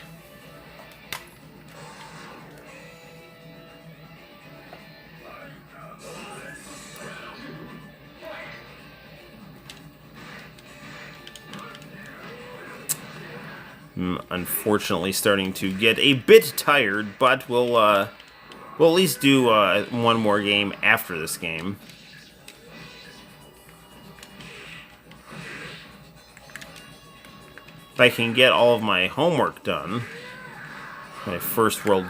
Unfortunately starting to get a bit tired, but we'll at least do one more game after this game. If I can get all of my homework done, my first world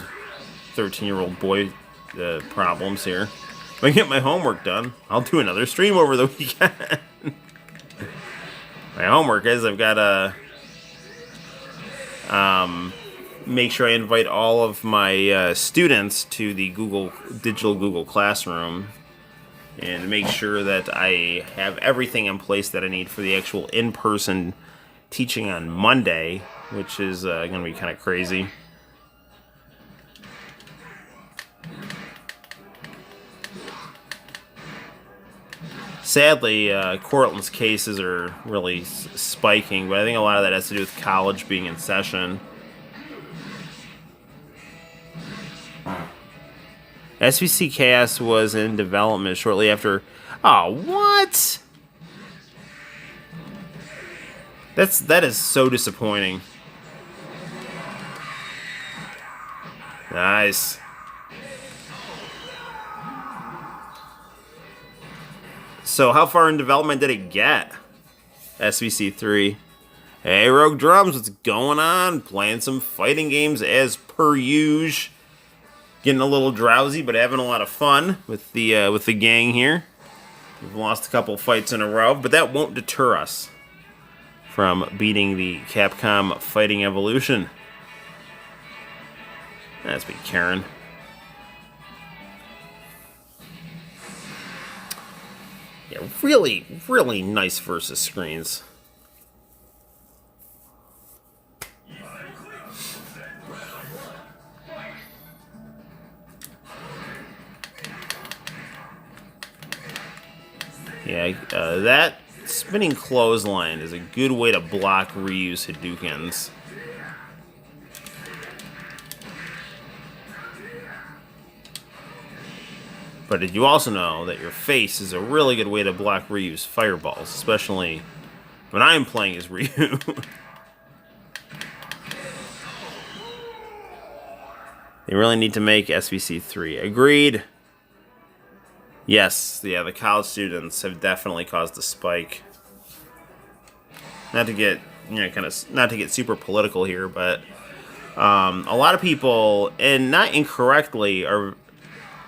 13-year-old boy problems here. If I can get my homework done, I'll do another stream over the weekend. My homework is I've got to make sure I invite all of my students to the digital Google Classroom and make sure that I have everything in place that I need for the actual in-person teaching on Monday, which is going to be kind of crazy. Sadly, Cortland's cases are really spiking, but I think a lot of that has to do with college being in session. SVC Chaos was in development shortly after... Oh, what? That is so disappointing. Nice. So how far in development did it get? SVC 3. Hey, Rogue Drums, what's going on? Playing some fighting games as per usual. Getting a little drowsy, but having a lot of fun with the gang here. We've lost a couple fights in a row, but that won't deter us from beating the Capcom Fighting Evolution. That's me, Karen. Yeah, really, really nice versus screens. Yeah, that spinning clothesline is a good way to block reuse Hadoukens. But did you also know that your face is a really good way to block reuse fireballs, especially when I'm playing as Ryu? They really need to make SVC 3. Agreed. Yes, yeah, the college students have definitely caused a spike. Not to get, not to get super political here, but a lot of people, and not incorrectly, are,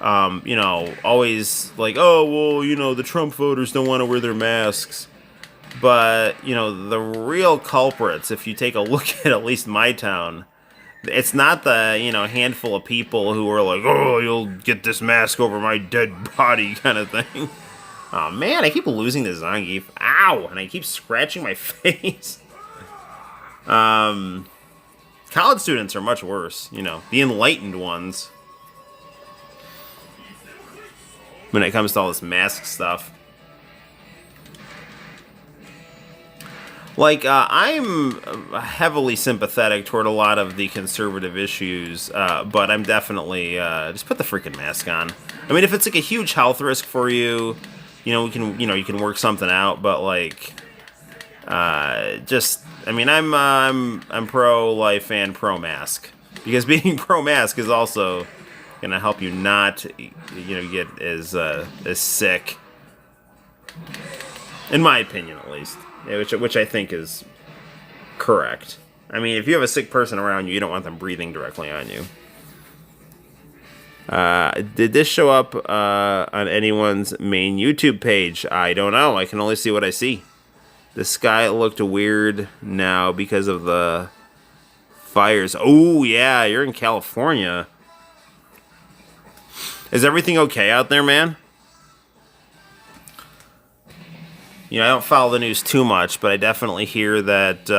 always like, oh, well, the Trump voters don't want to wear their masks. But, the real culprits, if you take a look at least my town, it's not the, handful of people who are like, oh, you'll get this mask over my dead body kind of thing. Oh, man, I keep losing the Zangief. Ow! And I keep scratching my face. College students are much worse, the enlightened ones. When it comes to all this mask stuff. Like, I'm heavily sympathetic toward a lot of the conservative issues, but I'm definitely, just put the freaking mask on. I mean, if it's like a huge health risk for you, you can work something out, but like, I'm pro-life and pro-mask. Because being pro-mask is also gonna help you not, get as sick. In my opinion, at least. Which I think is correct. I mean, if you have a sick person around you, you don't want them breathing directly on you. Did this show up on anyone's main YouTube page? I don't know. I can only see what I see. The sky looked weird now because of the fires. Oh, yeah, you're in California. Is everything okay out there, man? I don't follow the news too much, but I definitely hear that,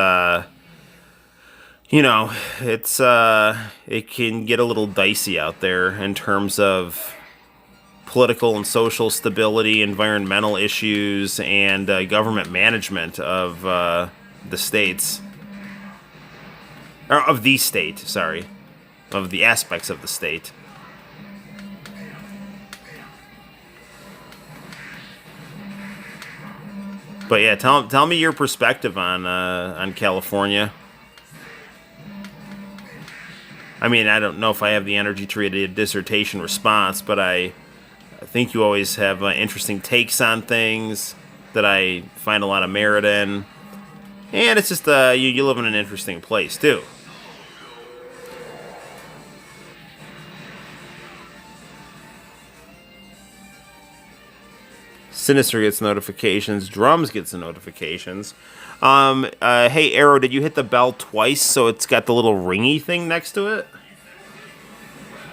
it can get a little dicey out there in terms of political and social stability, environmental issues, and government management of the states. Or of the state, sorry. Of the aspects of the state. But yeah, tell me your perspective on California. I mean, I don't know if I have the energy to read a dissertation response, but I think you always have interesting takes on things that I find a lot of merit in. And it's just, you live in an interesting place, too. Sinister gets notifications. Drums gets the notifications. Hey, Arrow, did you hit the bell twice so it's got the little ringy thing next to it?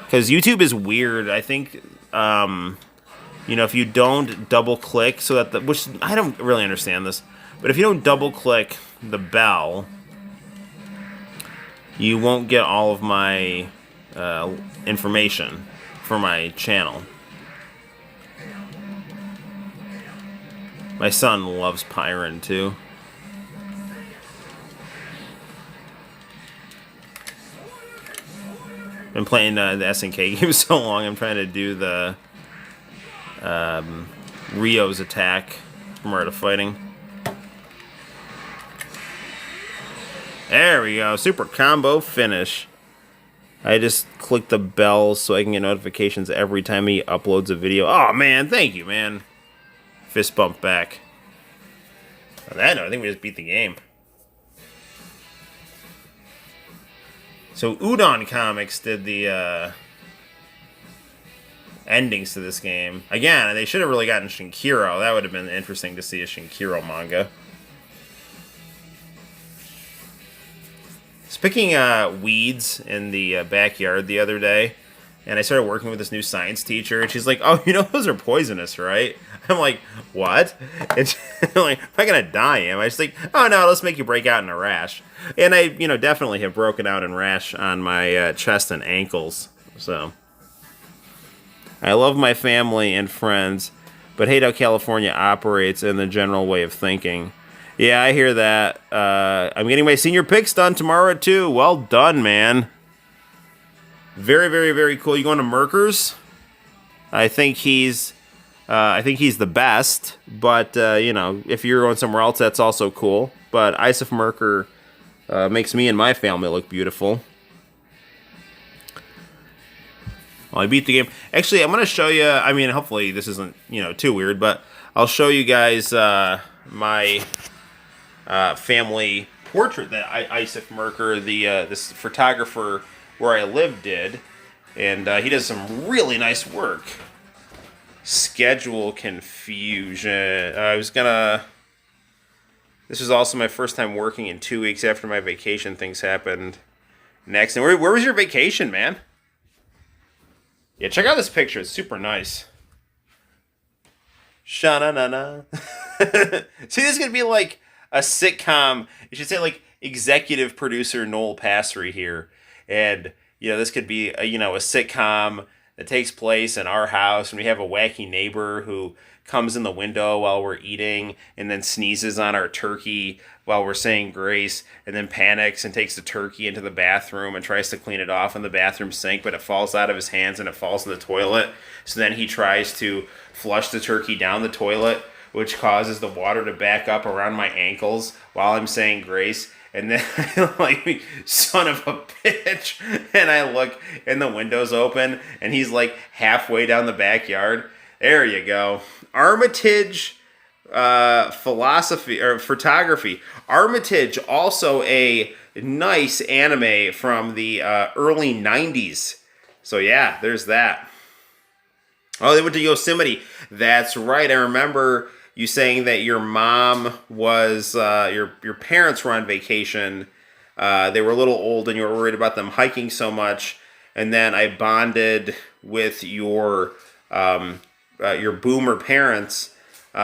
Because YouTube is weird. I think, if you don't double-click so that which, I don't really understand this, but if you don't double-click the bell, you won't get all of my information for my channel. My son loves Pyron, too. Been playing the SNK game so long, I'm trying to do the Rio's attack from Art of Fighting. There we go, super combo finish. I just click the bell so I can get notifications every time he uploads a video. Oh man, thank you, man. Fist bump back. On that note, I think we just beat the game. So Noel ComiX did the endings to this game. Again, they should have really gotten Shinkiro. That would have been interesting to see a Shinkiro manga. Picking weeds in the backyard the other day, And I started working with this new science teacher, and she's like, "Oh, you know those are poisonous, right?" I'm like, "What?" And she's like, "Am I gonna die? Am I?" She's like, "Oh no, let's make you break out in a rash." And I, definitely have broken out in rash on my chest and ankles. So I love my family and friends, but hate how California operates in the general way of thinking. Yeah, I hear that. I'm getting my senior pics done tomorrow at 2. Well done, man. Very, very, very cool. You going to Merker's? I think he's the best. But if you're going somewhere else, that's also cool. But Isaac Merker makes me and my family look beautiful. Well, I beat the game. Actually, I'm going to show you. I mean, hopefully this isn't too weird, but I'll show you guys my family portrait that Isaac Merker, this photographer where I live, did, and he does some really nice work. Schedule confusion. This was also my first time working in 2 weeks after my vacation. Things happened next. And where was your vacation, man? Yeah, check out this picture. It's super nice. Sha-na-na-na. See, this is going to be like a sitcom. You should say like executive producer Noel Passery here. And, this could be a sitcom that takes place in our house, and we have a wacky neighbor who comes in the window while we're eating and then sneezes on our turkey while we're saying grace, and then panics and takes the turkey into the bathroom and tries to clean it off in the bathroom sink, but it falls out of his hands and it falls in the toilet. So then he tries to flush the turkey down the toilet, which causes the water to back up around my ankles while I'm saying grace. And then I'm like, son of a bitch. And I look and the window's open and he's like halfway down the backyard. There you go. Armitage photography. Armitage, also a nice anime from the early 90s. So yeah, there's that. Oh, they went to Yosemite. That's right. I remember you saying that your mom was, your parents were on vacation. They were a little old and you were worried about them hiking so much. And then I bonded with your boomer parents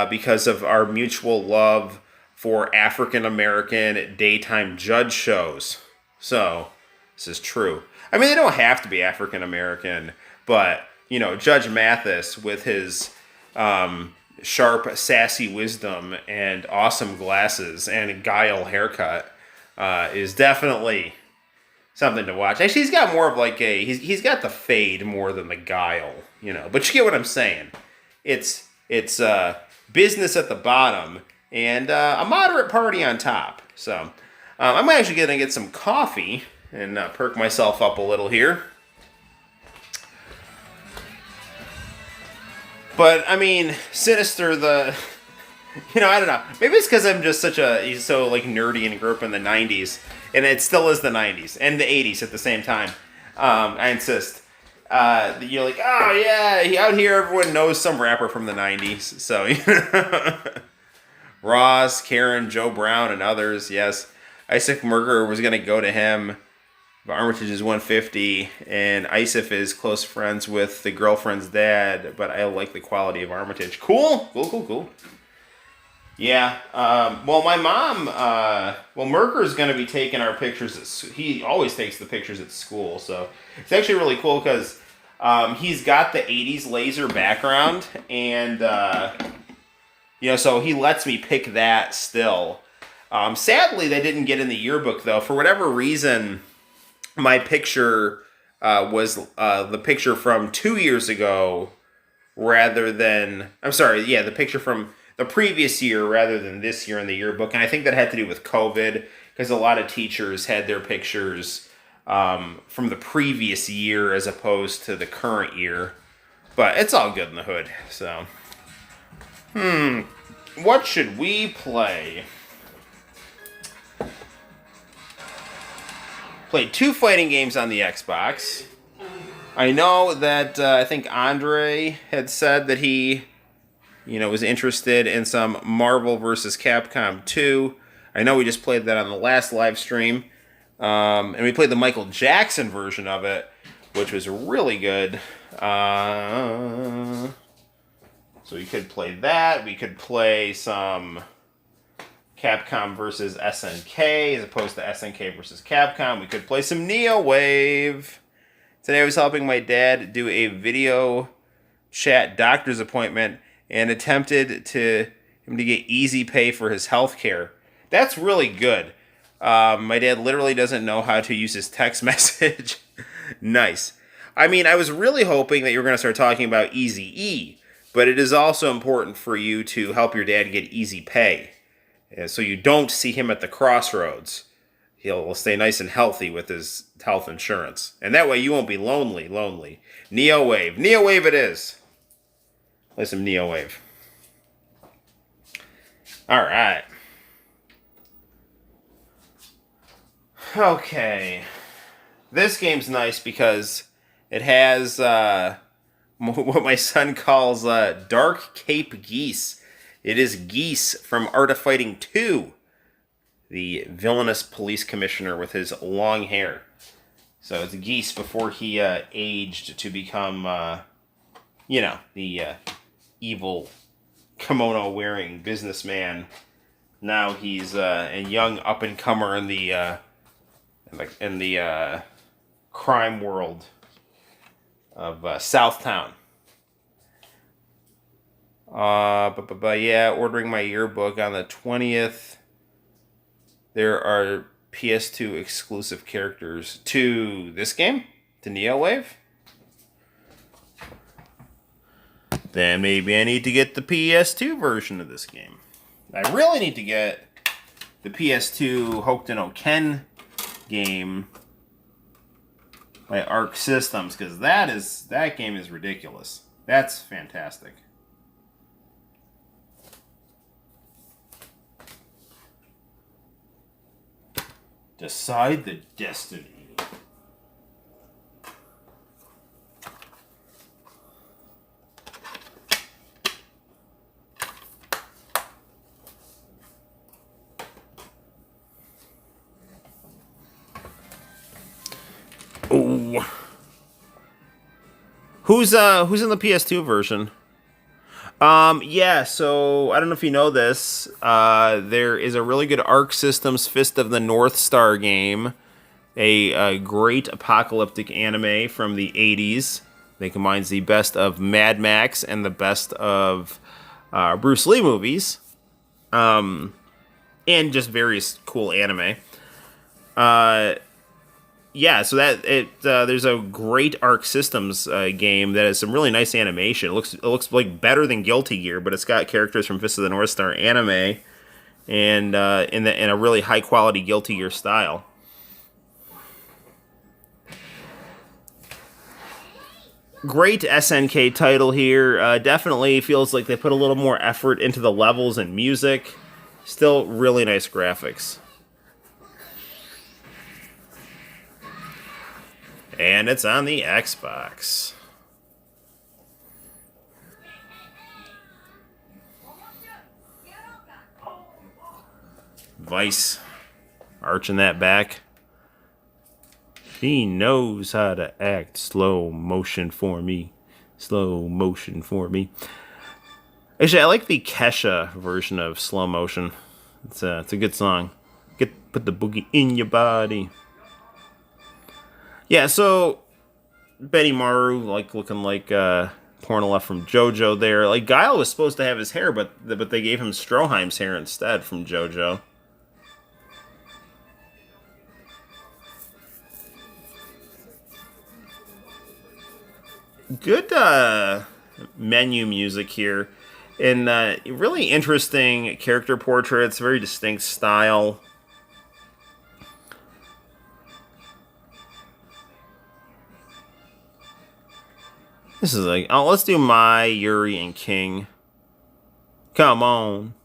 because of our mutual love for African American daytime judge shows. So, this is true. I mean, they don't have to be African American, but, Judge Mathis with his sharp, sassy wisdom and awesome glasses and guile haircut is definitely something to watch. Actually, he's got more of like he's got the fade more than the guile, But you get what I'm saying. It's business at the bottom and a moderate party on top. So I'm actually going to get some coffee and perk myself up a little here. But, I mean, Sinister, I don't know. Maybe it's because I'm just he's so, like, nerdy and grew up in the 90s. And it still is the 90s. And the 80s at the same time. I insist. You're like, oh, yeah, out here everyone knows some rapper from the 90s. So, Ross, Karen, Joe Brown, and others, yes. Isaac Merger was going to go to him. Armitage is 150, and Isif is close friends with the girlfriend's dad, but I like the quality of Armitage. Cool. Yeah, well, my mom, Merker's going to be taking our pictures. He always takes the pictures at school, so it's actually really cool because he's got the 80s laser background, and, so he lets me pick that still. Sadly, they didn't get in the yearbook, though. For whatever reason, my picture was the picture from 2 years ago rather than... the picture from the previous year rather than this year in the yearbook. And I think that had to do with COVID because a lot of teachers had their pictures from the previous year as opposed to the current year. But it's all good in the hood, so... What should we play? Played 2 fighting games on the Xbox. I know that I think Andre had said that he, was interested in some Marvel vs. Capcom 2. I know we just played that on the last live stream. And we played the Michael Jackson version of it, which was really good. So we could play that. We could play some Capcom versus SNK as opposed to SNK versus Capcom. We could play some Neo Wave. Today I was helping my dad do a video chat doctor's appointment and attempted him to get easy pay for his health care. That's really good. My dad literally doesn't know how to use his text message. Nice. I mean, I was really hoping that you were going to start talking about Eazy-E, but it is also important for you to help your dad get easy pay. So you don't see him at the crossroads. He'll stay nice and healthy with his health insurance. And that way you won't be lonely. Neo Wave. Neo Wave it is. Play some Neo Wave. Alright. Okay. This game's nice because it has what my son calls Dark Cape Geese. It is Geese from Art of Fighting 2. The villainous police commissioner with his long hair. So it's Geese before he aged to become, the evil kimono-wearing businessman. Now he's a young up-and-comer in the crime world of Southtown. Ordering my yearbook on the 20th. There are PS2 exclusive characters to this game, to Neo Wave. Then maybe I need to get the PS2 version of this game. I really need to get the PS2 Hokuto no Ken game by Arc Systems, because that game is ridiculous. That's fantastic. Decide the destiny. Ooh. Who's in the PS2 version? So I don't know if you know this. There is a really good Arc Systems Fist of the North Star game, a great apocalyptic anime from the 80s. It combines the best of Mad Max and the best of Bruce Lee movies, and just various cool anime. So there's a great Arc Systems game that has some really nice animation. It looks like better than Guilty Gear, but it's got characters from Fist of the North Star anime, and in a really high quality Guilty Gear style. Great SNK title here. Definitely feels like they put a little more effort into the levels and music. Still really nice graphics. And it's on the Xbox. Vice. Arching that back. She knows how to act. Slow motion for me. Slow motion for me. Actually, I like the Kesha version of Slow Motion. It's a good song. Put the boogie in your body. Yeah, so Betty Maru, looking like Pornolef from JoJo there. Like, Guile was supposed to have his hair, but they gave him Stroheim's hair instead from JoJo. Good menu music here. And really interesting character portraits, very distinct style. This is like, oh, let's do Mai, Yuri, and King. Come on.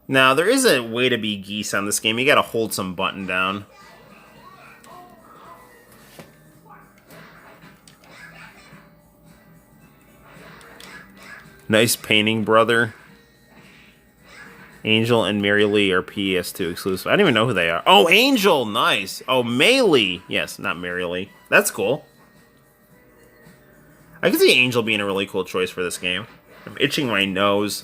Now, there is a way to be Geese on this game. You gotta hold some button down. Nice painting, brother. Angel and Mary Lee are PS2 exclusive. I don't even know who they are. Oh, Angel! Nice! Oh, Maylee! Yes, not Mary Lee. That's cool. I can see Angel being a really cool choice for this game. I'm itching my nose,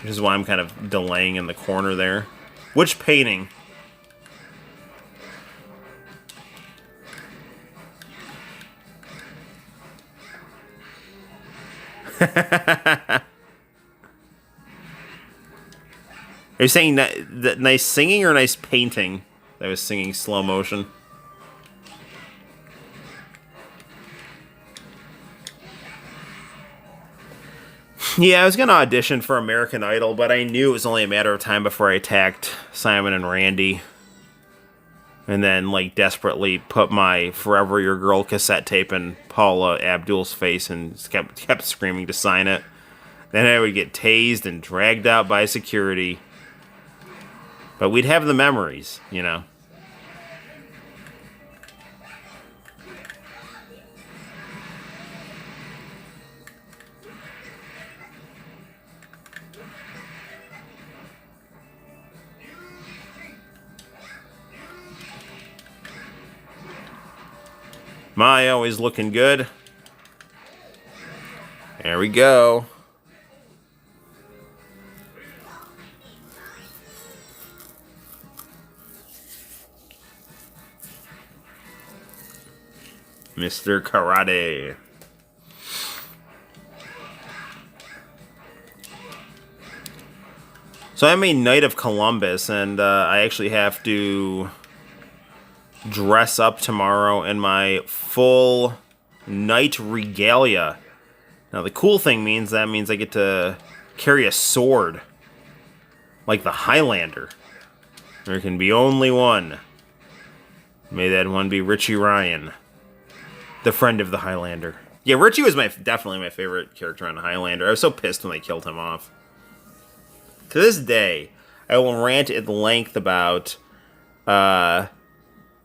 which is why I'm kind of delaying in the corner there. Which painting? Are you saying that nice singing or nice painting? I was singing slow motion. Yeah, I was going to audition for American Idol, but I knew it was only a matter of time before I attacked Simon and Randy. And then, like, desperately put my Forever Your Girl cassette tape in Paula Abdul's face and kept screaming to sign it. Then I would get tased and dragged out by security. But we'd have the memories, you know. My always looking good. There we go. Mr. Karate. So I'm a Knight of Columbus, and I actually have to dress up tomorrow in my full knight regalia. Now the cool thing means that means I get to carry a sword, like the Highlander. There can be only one. May that one be Richie Ryan, the friend of the Highlander. Yeah, Richie was definitely my favorite character on Highlander. I was so pissed when they killed him off. To this day, I will rant at length about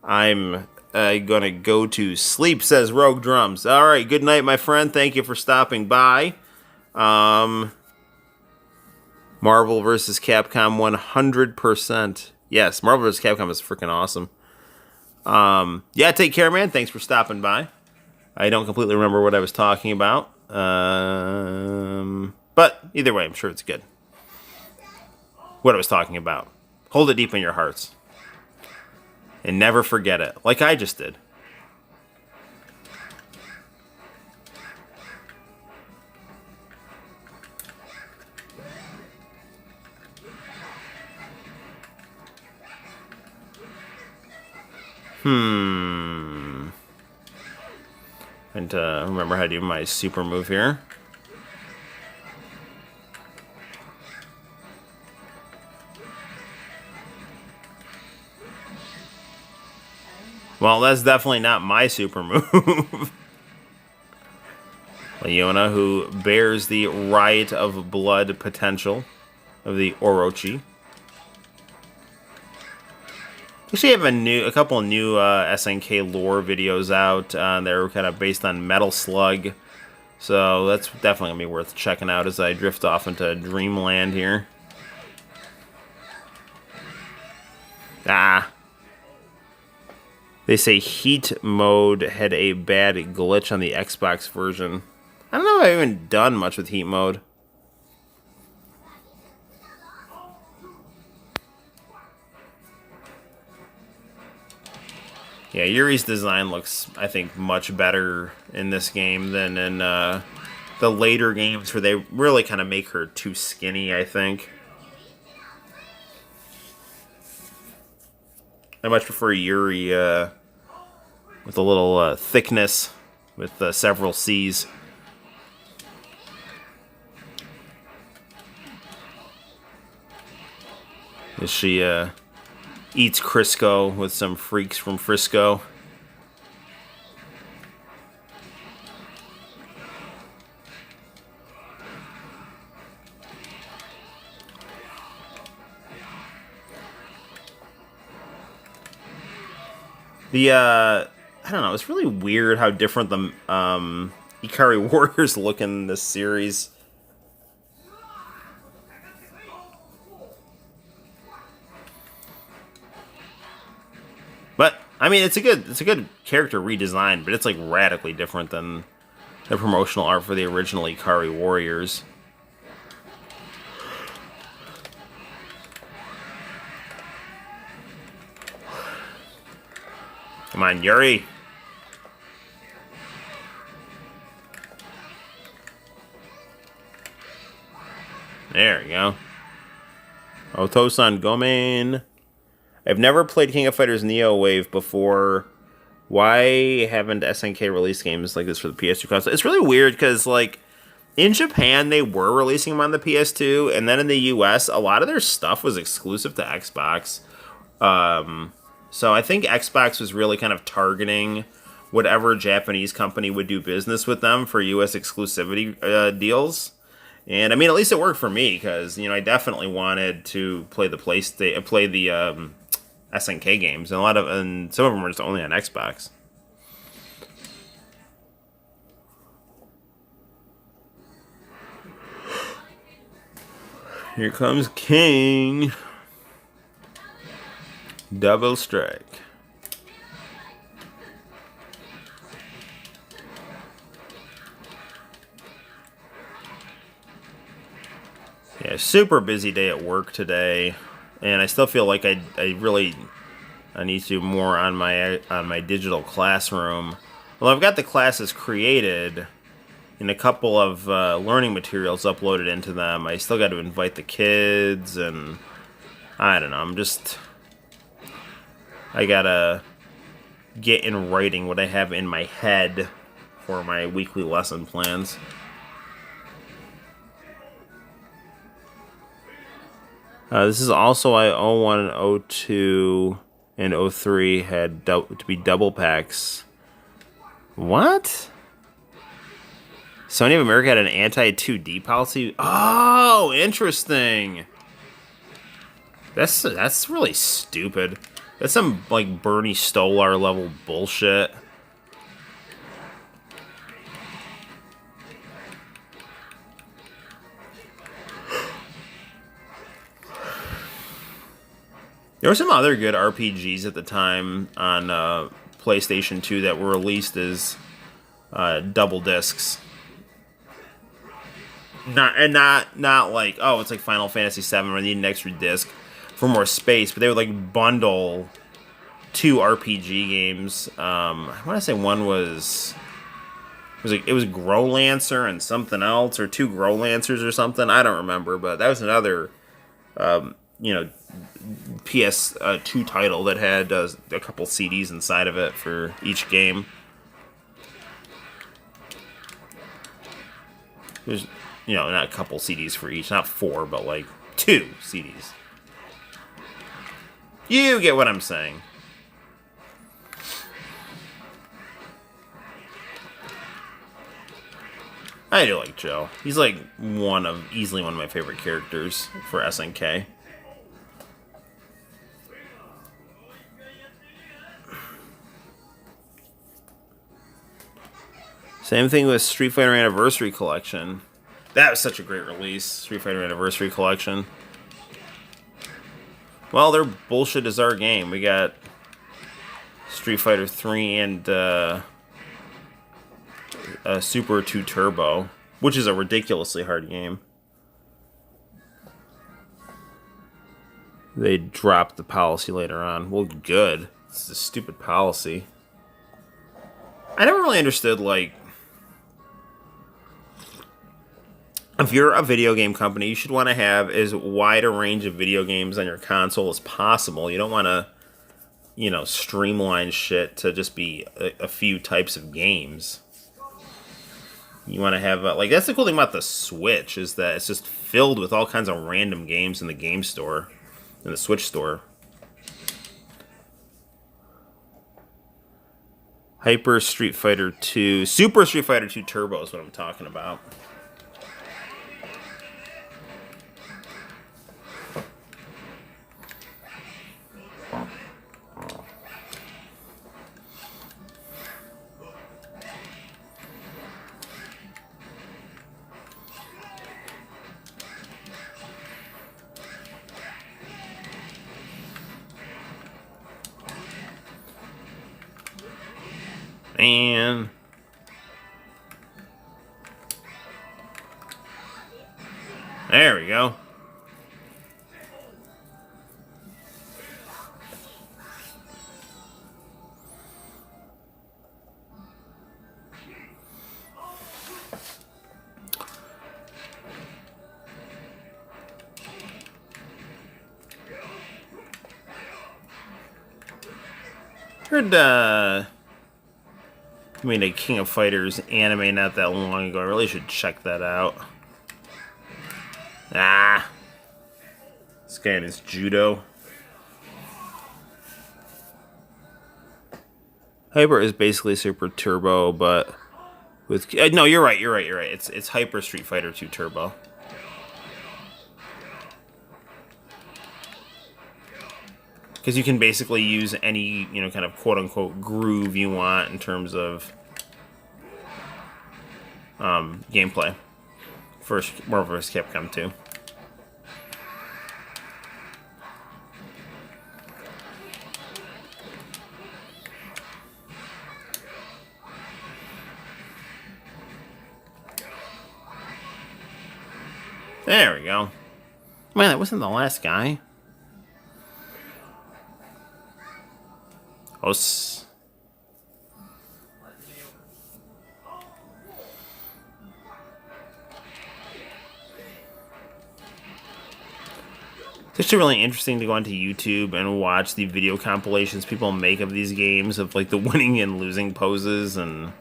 I'm gonna go to sleep, says Rogue Drums. Alright, good night, my friend. Thank you for stopping by. Marvel vs. Capcom 100%. Yes, Marvel vs. Capcom is freaking awesome. Yeah, take care, man. Thanks for stopping by. I don't completely remember what I was talking about. But either way, I'm sure it's good. What I was talking about. Hold it deep in your hearts. And never forget it, like I just did. And remember how to do my super move here. Well, that's definitely not my super move. Leona, who bears the riot of blood potential of the Orochi. Actually, I have a couple new SNK lore videos out. They're kind of based on Metal Slug, so that's definitely gonna be worth checking out as I drift off into Dreamland here. They say Heat Mode had a bad glitch on the Xbox version. I don't know if I've even done much with Heat Mode. Yeah, Yuri's design looks, I think, much better in this game than in the later games where they really kind of make her too skinny, I think. I much prefer Yuri with a little thickness with several C's. As she eats Crisco with some freaks from Frisco. I don't know, it's really weird how different the Ikari Warriors look in this series. I mean, it's a good character redesign, but it's like radically different than the promotional art for the original Ikari Warriors. Come on, Yuri. There you go. Otosan Gomen. I've never played King of Fighters Neo Wave before. Why haven't SNK released games like this for the PS2 console? It's really weird because, like, in Japan, they were releasing them on the PS2, and then in the US, a lot of their stuff was exclusive to Xbox. So I think Xbox was really kind of targeting whatever Japanese company would do business with them for US exclusivity deals. And I mean, at least it worked for me because I definitely wanted to play the SNK games, and some of them were just only on Xbox. Here comes King. Double strike. Yeah, super busy day at work today, and I still feel like I need to do more on my digital classroom. Well, I've got the classes created and a couple of learning materials uploaded into them. I still got to invite the kids, and I don't know. I gotta get in writing what I have in my head for my weekly lesson plans. This is also why 01 and 02 and 03 had to be double packs. What? Sony of America had an anti-2D policy? Oh, interesting. That's really stupid. That's some, like, Bernie Stolar level bullshit. There were some other good RPGs at the time on PlayStation 2 that were released as double discs. Not like, oh, it's like Final Fantasy VII where they need an extra disc for more space, but they would like bundle two RPG games. I want to say one was it was Growlancer and something else, or two Growlancers or something. I don't remember, but that was another PS2 title that had a couple CDs inside of it for each game. There's, not a couple CDs for each, not four, but like 2 CDs. You get what I'm saying. I do like Joe. He's like easily one of my favorite characters for SNK. Same thing with Street Fighter Anniversary Collection. That was such a great release, Street Fighter Anniversary Collection. Well, their bullshit is our game. We got Street Fighter 3 and Super 2 Turbo, which is a ridiculously hard game. They dropped the policy later on. Well, good. It's a stupid policy. I never really understood, like, if you're a video game company, you should want to have as wide a range of video games on your console as possible. You don't want to, streamline shit to just be a few types of games. You want to have, that's the cool thing about the Switch, is that it's just filled with all kinds of random games in the game store, in the Switch store. Hyper Street Fighter 2, Super Street Fighter 2 Turbo is what I'm talking about. Man. There we go. Heard made a King of Fighters anime not that long ago. I really should check that out. Ah, this guy and his judo. Hyper is basically Super Turbo, but with no, you're right. It's Hyper Street Fighter 2 Turbo. Because you can basically use any, kind of quote-unquote groove you want in terms of gameplay for Marvel vs. Capcom 2. There we go. Man, that wasn't the last guy. Os. It's actually really interesting to go onto YouTube and watch the video compilations people make of these games, of like the winning and losing poses and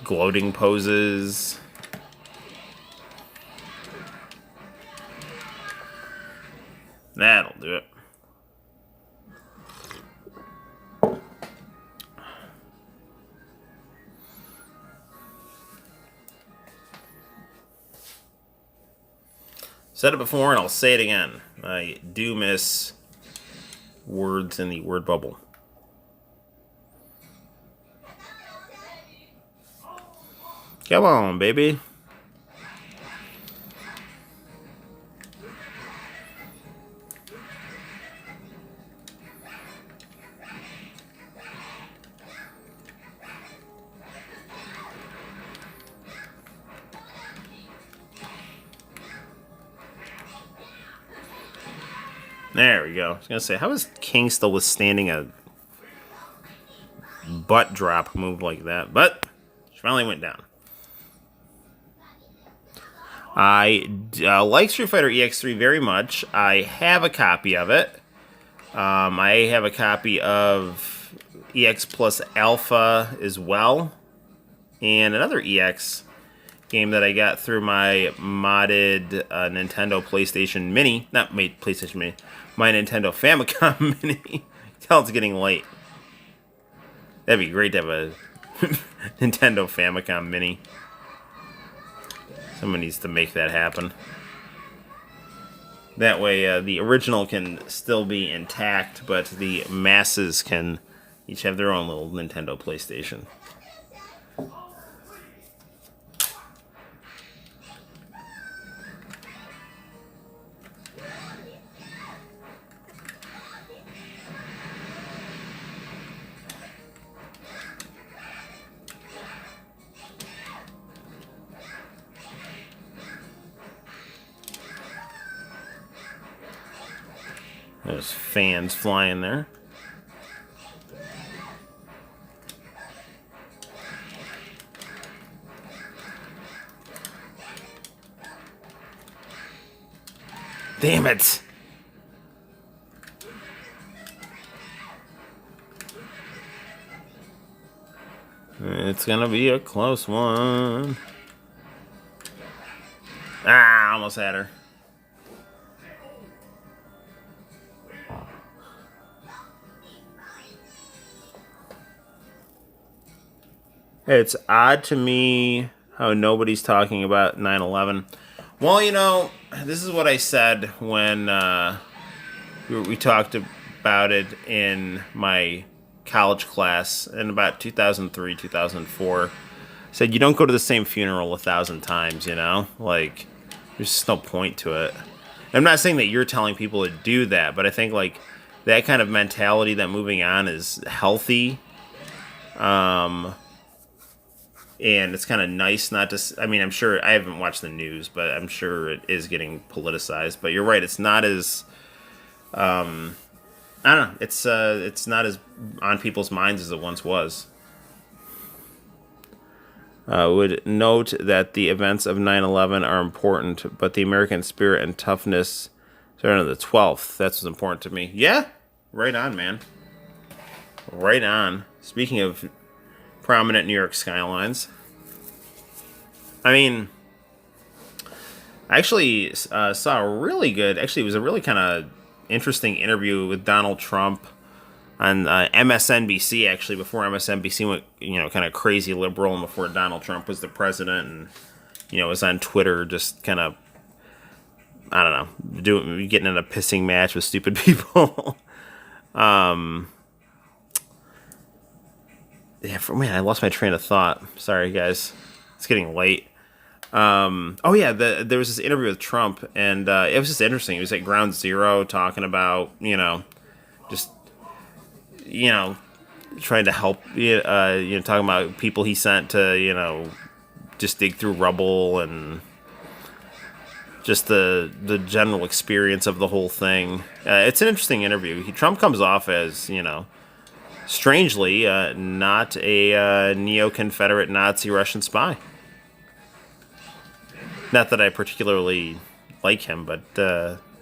gloating poses. That'll do it. Said it before and I'll say it again. I do miss words in the word bubble. Come on, baby. There we go. I was going to say, how is King still withstanding a butt drop move like that? But she finally went down. I like Street Fighter EX3 very much. I have a copy of it. I have a copy of EX Plus Alpha as well. And another EX game that I got through my modded Nintendo PlayStation Mini. Not my PlayStation Mini. My Nintendo Famicom Mini. Tell it's getting late. That'd be great to have a Nintendo Famicom Mini. Someone needs to make that happen. That way the original can still be intact, but the masses can each have their own little Nintendo PlayStation. There's fans flying there. Damn it! It's gonna be a close one. Ah, almost had her. It's odd to me how nobody's talking about 9/11. Well, this is what I said when we talked about it in my college class in about 2003, 2004. I said, you don't go to the same funeral 1,000 times, Like, there's just no point to it. I'm not saying that you're telling people to do that, but I think, like, that kind of mentality, that moving on is healthy. And it's kind of nice not to. I mean, I'm sure I haven't watched the news, but I'm sure it is getting politicized. But you're right; it's not as I don't know. It's not as on people's minds as it once was. Would note that the events of 9/11 are important, but the American spirit and toughness started on the 12th. That's what's important to me. Yeah, right on, man. Right on. Speaking of prominent New York skylines, I mean, I actually saw a really good. Actually, it was a really kind of interesting interview with Donald Trump on MSNBC. Actually, before MSNBC went, kind of crazy liberal, and before Donald Trump was the president, and was on Twitter, just kind of, I don't know, getting in a pissing match with stupid people. Yeah, man, I lost my train of thought. Sorry, guys. It's getting late. Oh, yeah, there was this interview with Trump, and it was just interesting. He was at Ground Zero talking about, just, trying to help, talking about people he sent to, just dig through rubble and just the general experience of the whole thing. It's an interesting interview. Trump comes off as, strangely, not a neo-Confederate Nazi Russian spy. Not that I particularly like him, but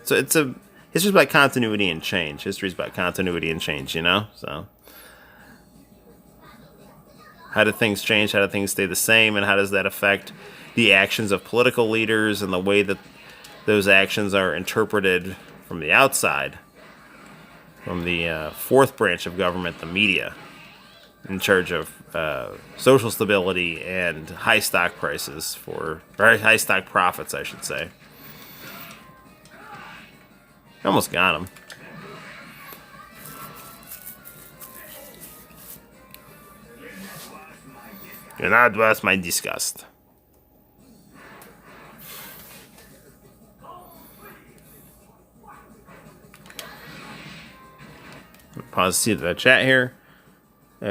so history's about continuity and change. History's about continuity and change, So how do things change? How do things stay the same? And how does that affect the actions of political leaders and the way that those actions are interpreted from the outside? From the fourth branch of government, the media, in charge of social stability and high stock prices or high stock profits, I should say. Almost got him. Do not bless my disgust. Pause to see the chat here.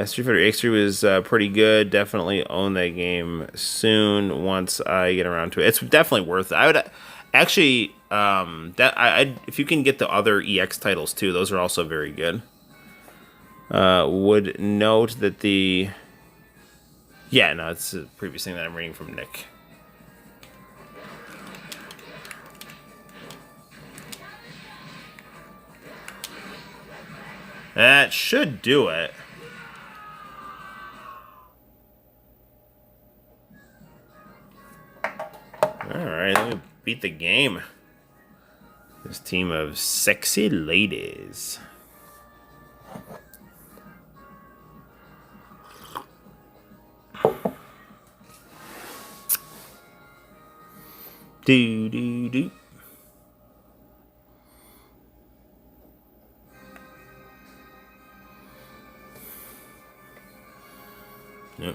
Street Fighter X3 was pretty good. Definitely own that game soon once I get around to it. It's definitely worth it. I would actually if you can get the other EX titles too, those are also very good. Would note that it's a previous thing that I'm reading from Nick. That should do it. Alright, let me beat the game. This team of sexy ladies. Do.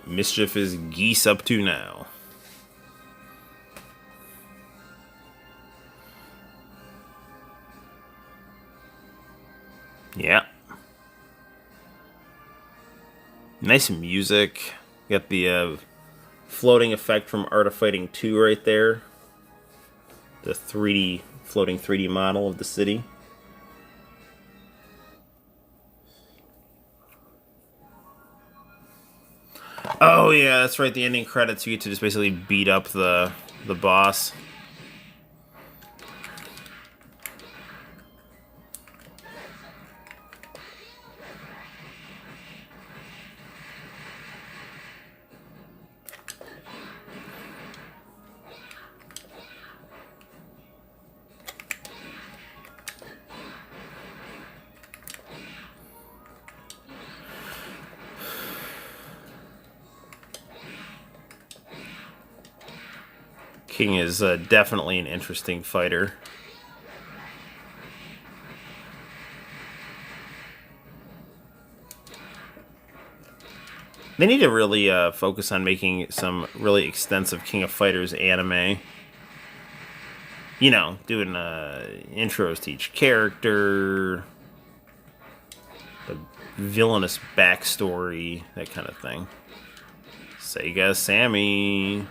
Mischief is Geese up to now. Yeah. Nice music. Got the floating effect from Art of Fighting 2 right there. The floating 3D model of the city. Oh yeah, that's right. The ending credits, you get to just basically beat up the boss. King is definitely an interesting fighter. They need to really focus on making some really extensive King of Fighters anime. Doing intros to each character, the villainous backstory, that kind of thing. Sega Sammy.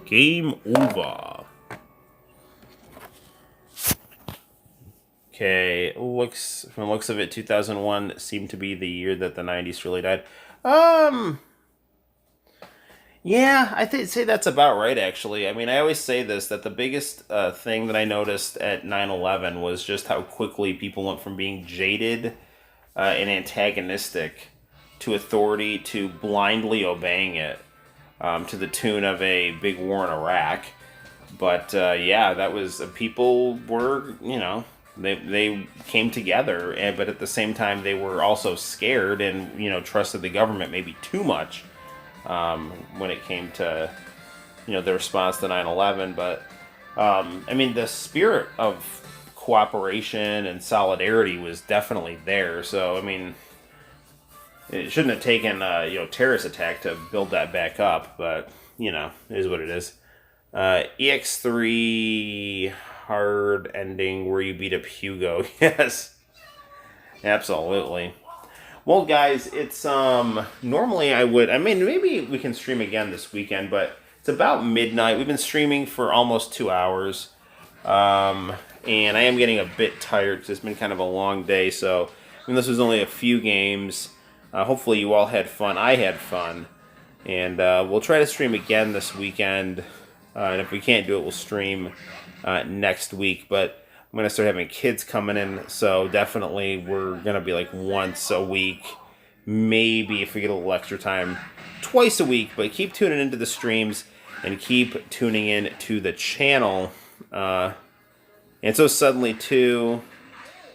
Game over. Okay, from the looks of it, 2001 seemed to be the year that the 90s really died. Yeah, say that's about right, actually. I mean, I always say this, that the biggest thing that I noticed at 9/11 was just how quickly people went from being jaded and antagonistic to authority to blindly obeying it, to the tune of a big war in Iraq. But yeah, that was people were, they came together, but at the same time they were also scared and trusted the government maybe too much when it came to the response to 9/11. But I mean, the spirit of cooperation and solidarity was definitely there. So I mean, it shouldn't have taken terrorist attack to build that back up, but it is what it is. EX3 hard ending where you beat up Hugo. Yes, absolutely. Well, guys, it's normally maybe we can stream again this weekend, but it's about midnight. We've been streaming for almost 2 hours, and I am getting a bit tired because it's been kind of a long day. So this was only a few games. Hopefully you all had fun. I had fun. And we'll try to stream again this weekend. And if we can't do it, we'll stream next week. But I'm going to start having kids coming in. So definitely we're going to be like once a week. Maybe if we get a little extra time, twice a week. But keep tuning into the streams and keep tuning in to the channel. And so suddenly, too,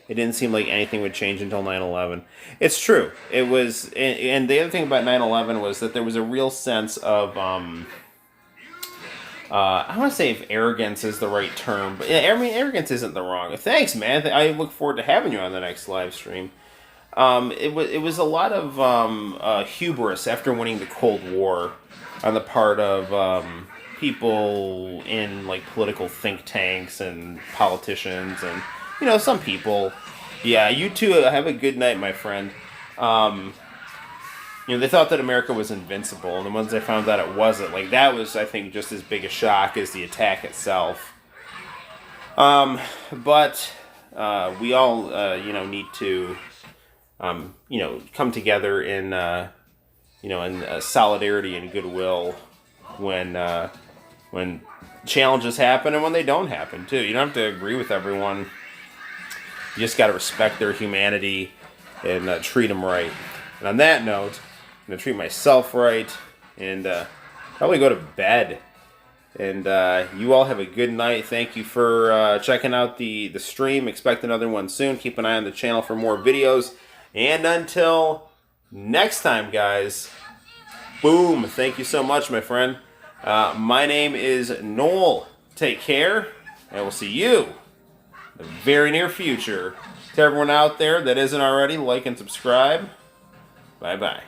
it didn't seem like anything would change until 9/11. It's true. It was, and the other thing about 9/11 was that there was a real sense of, I don't want to say if arrogance is the right term, but yeah, I mean, arrogance isn't the wrong. Thanks, man. I look forward to having you on the next live stream. It was a lot of hubris after winning the Cold War on the part of people in like political think tanks and politicians and some people. Yeah, you too. Have a good night, my friend. They thought that America was invincible, and then once they found out it wasn't, like that was, I think, just as big a shock as the attack itself. But we all, need to, come together in, in solidarity and goodwill when challenges happen and when they don't happen too. You don't have to agree with everyone. You just got to respect their humanity and treat them right. And on that note, I'm going to treat myself right and probably go to bed. And you all have a good night. Thank you for checking out the stream. Expect another one soon. Keep an eye on the channel for more videos. And until next time, guys, boom. Thank you so much, my friend. My name is Noel. Take care, and we'll see you in the very near future. To everyone out there that isn't already, like and subscribe. Bye-bye.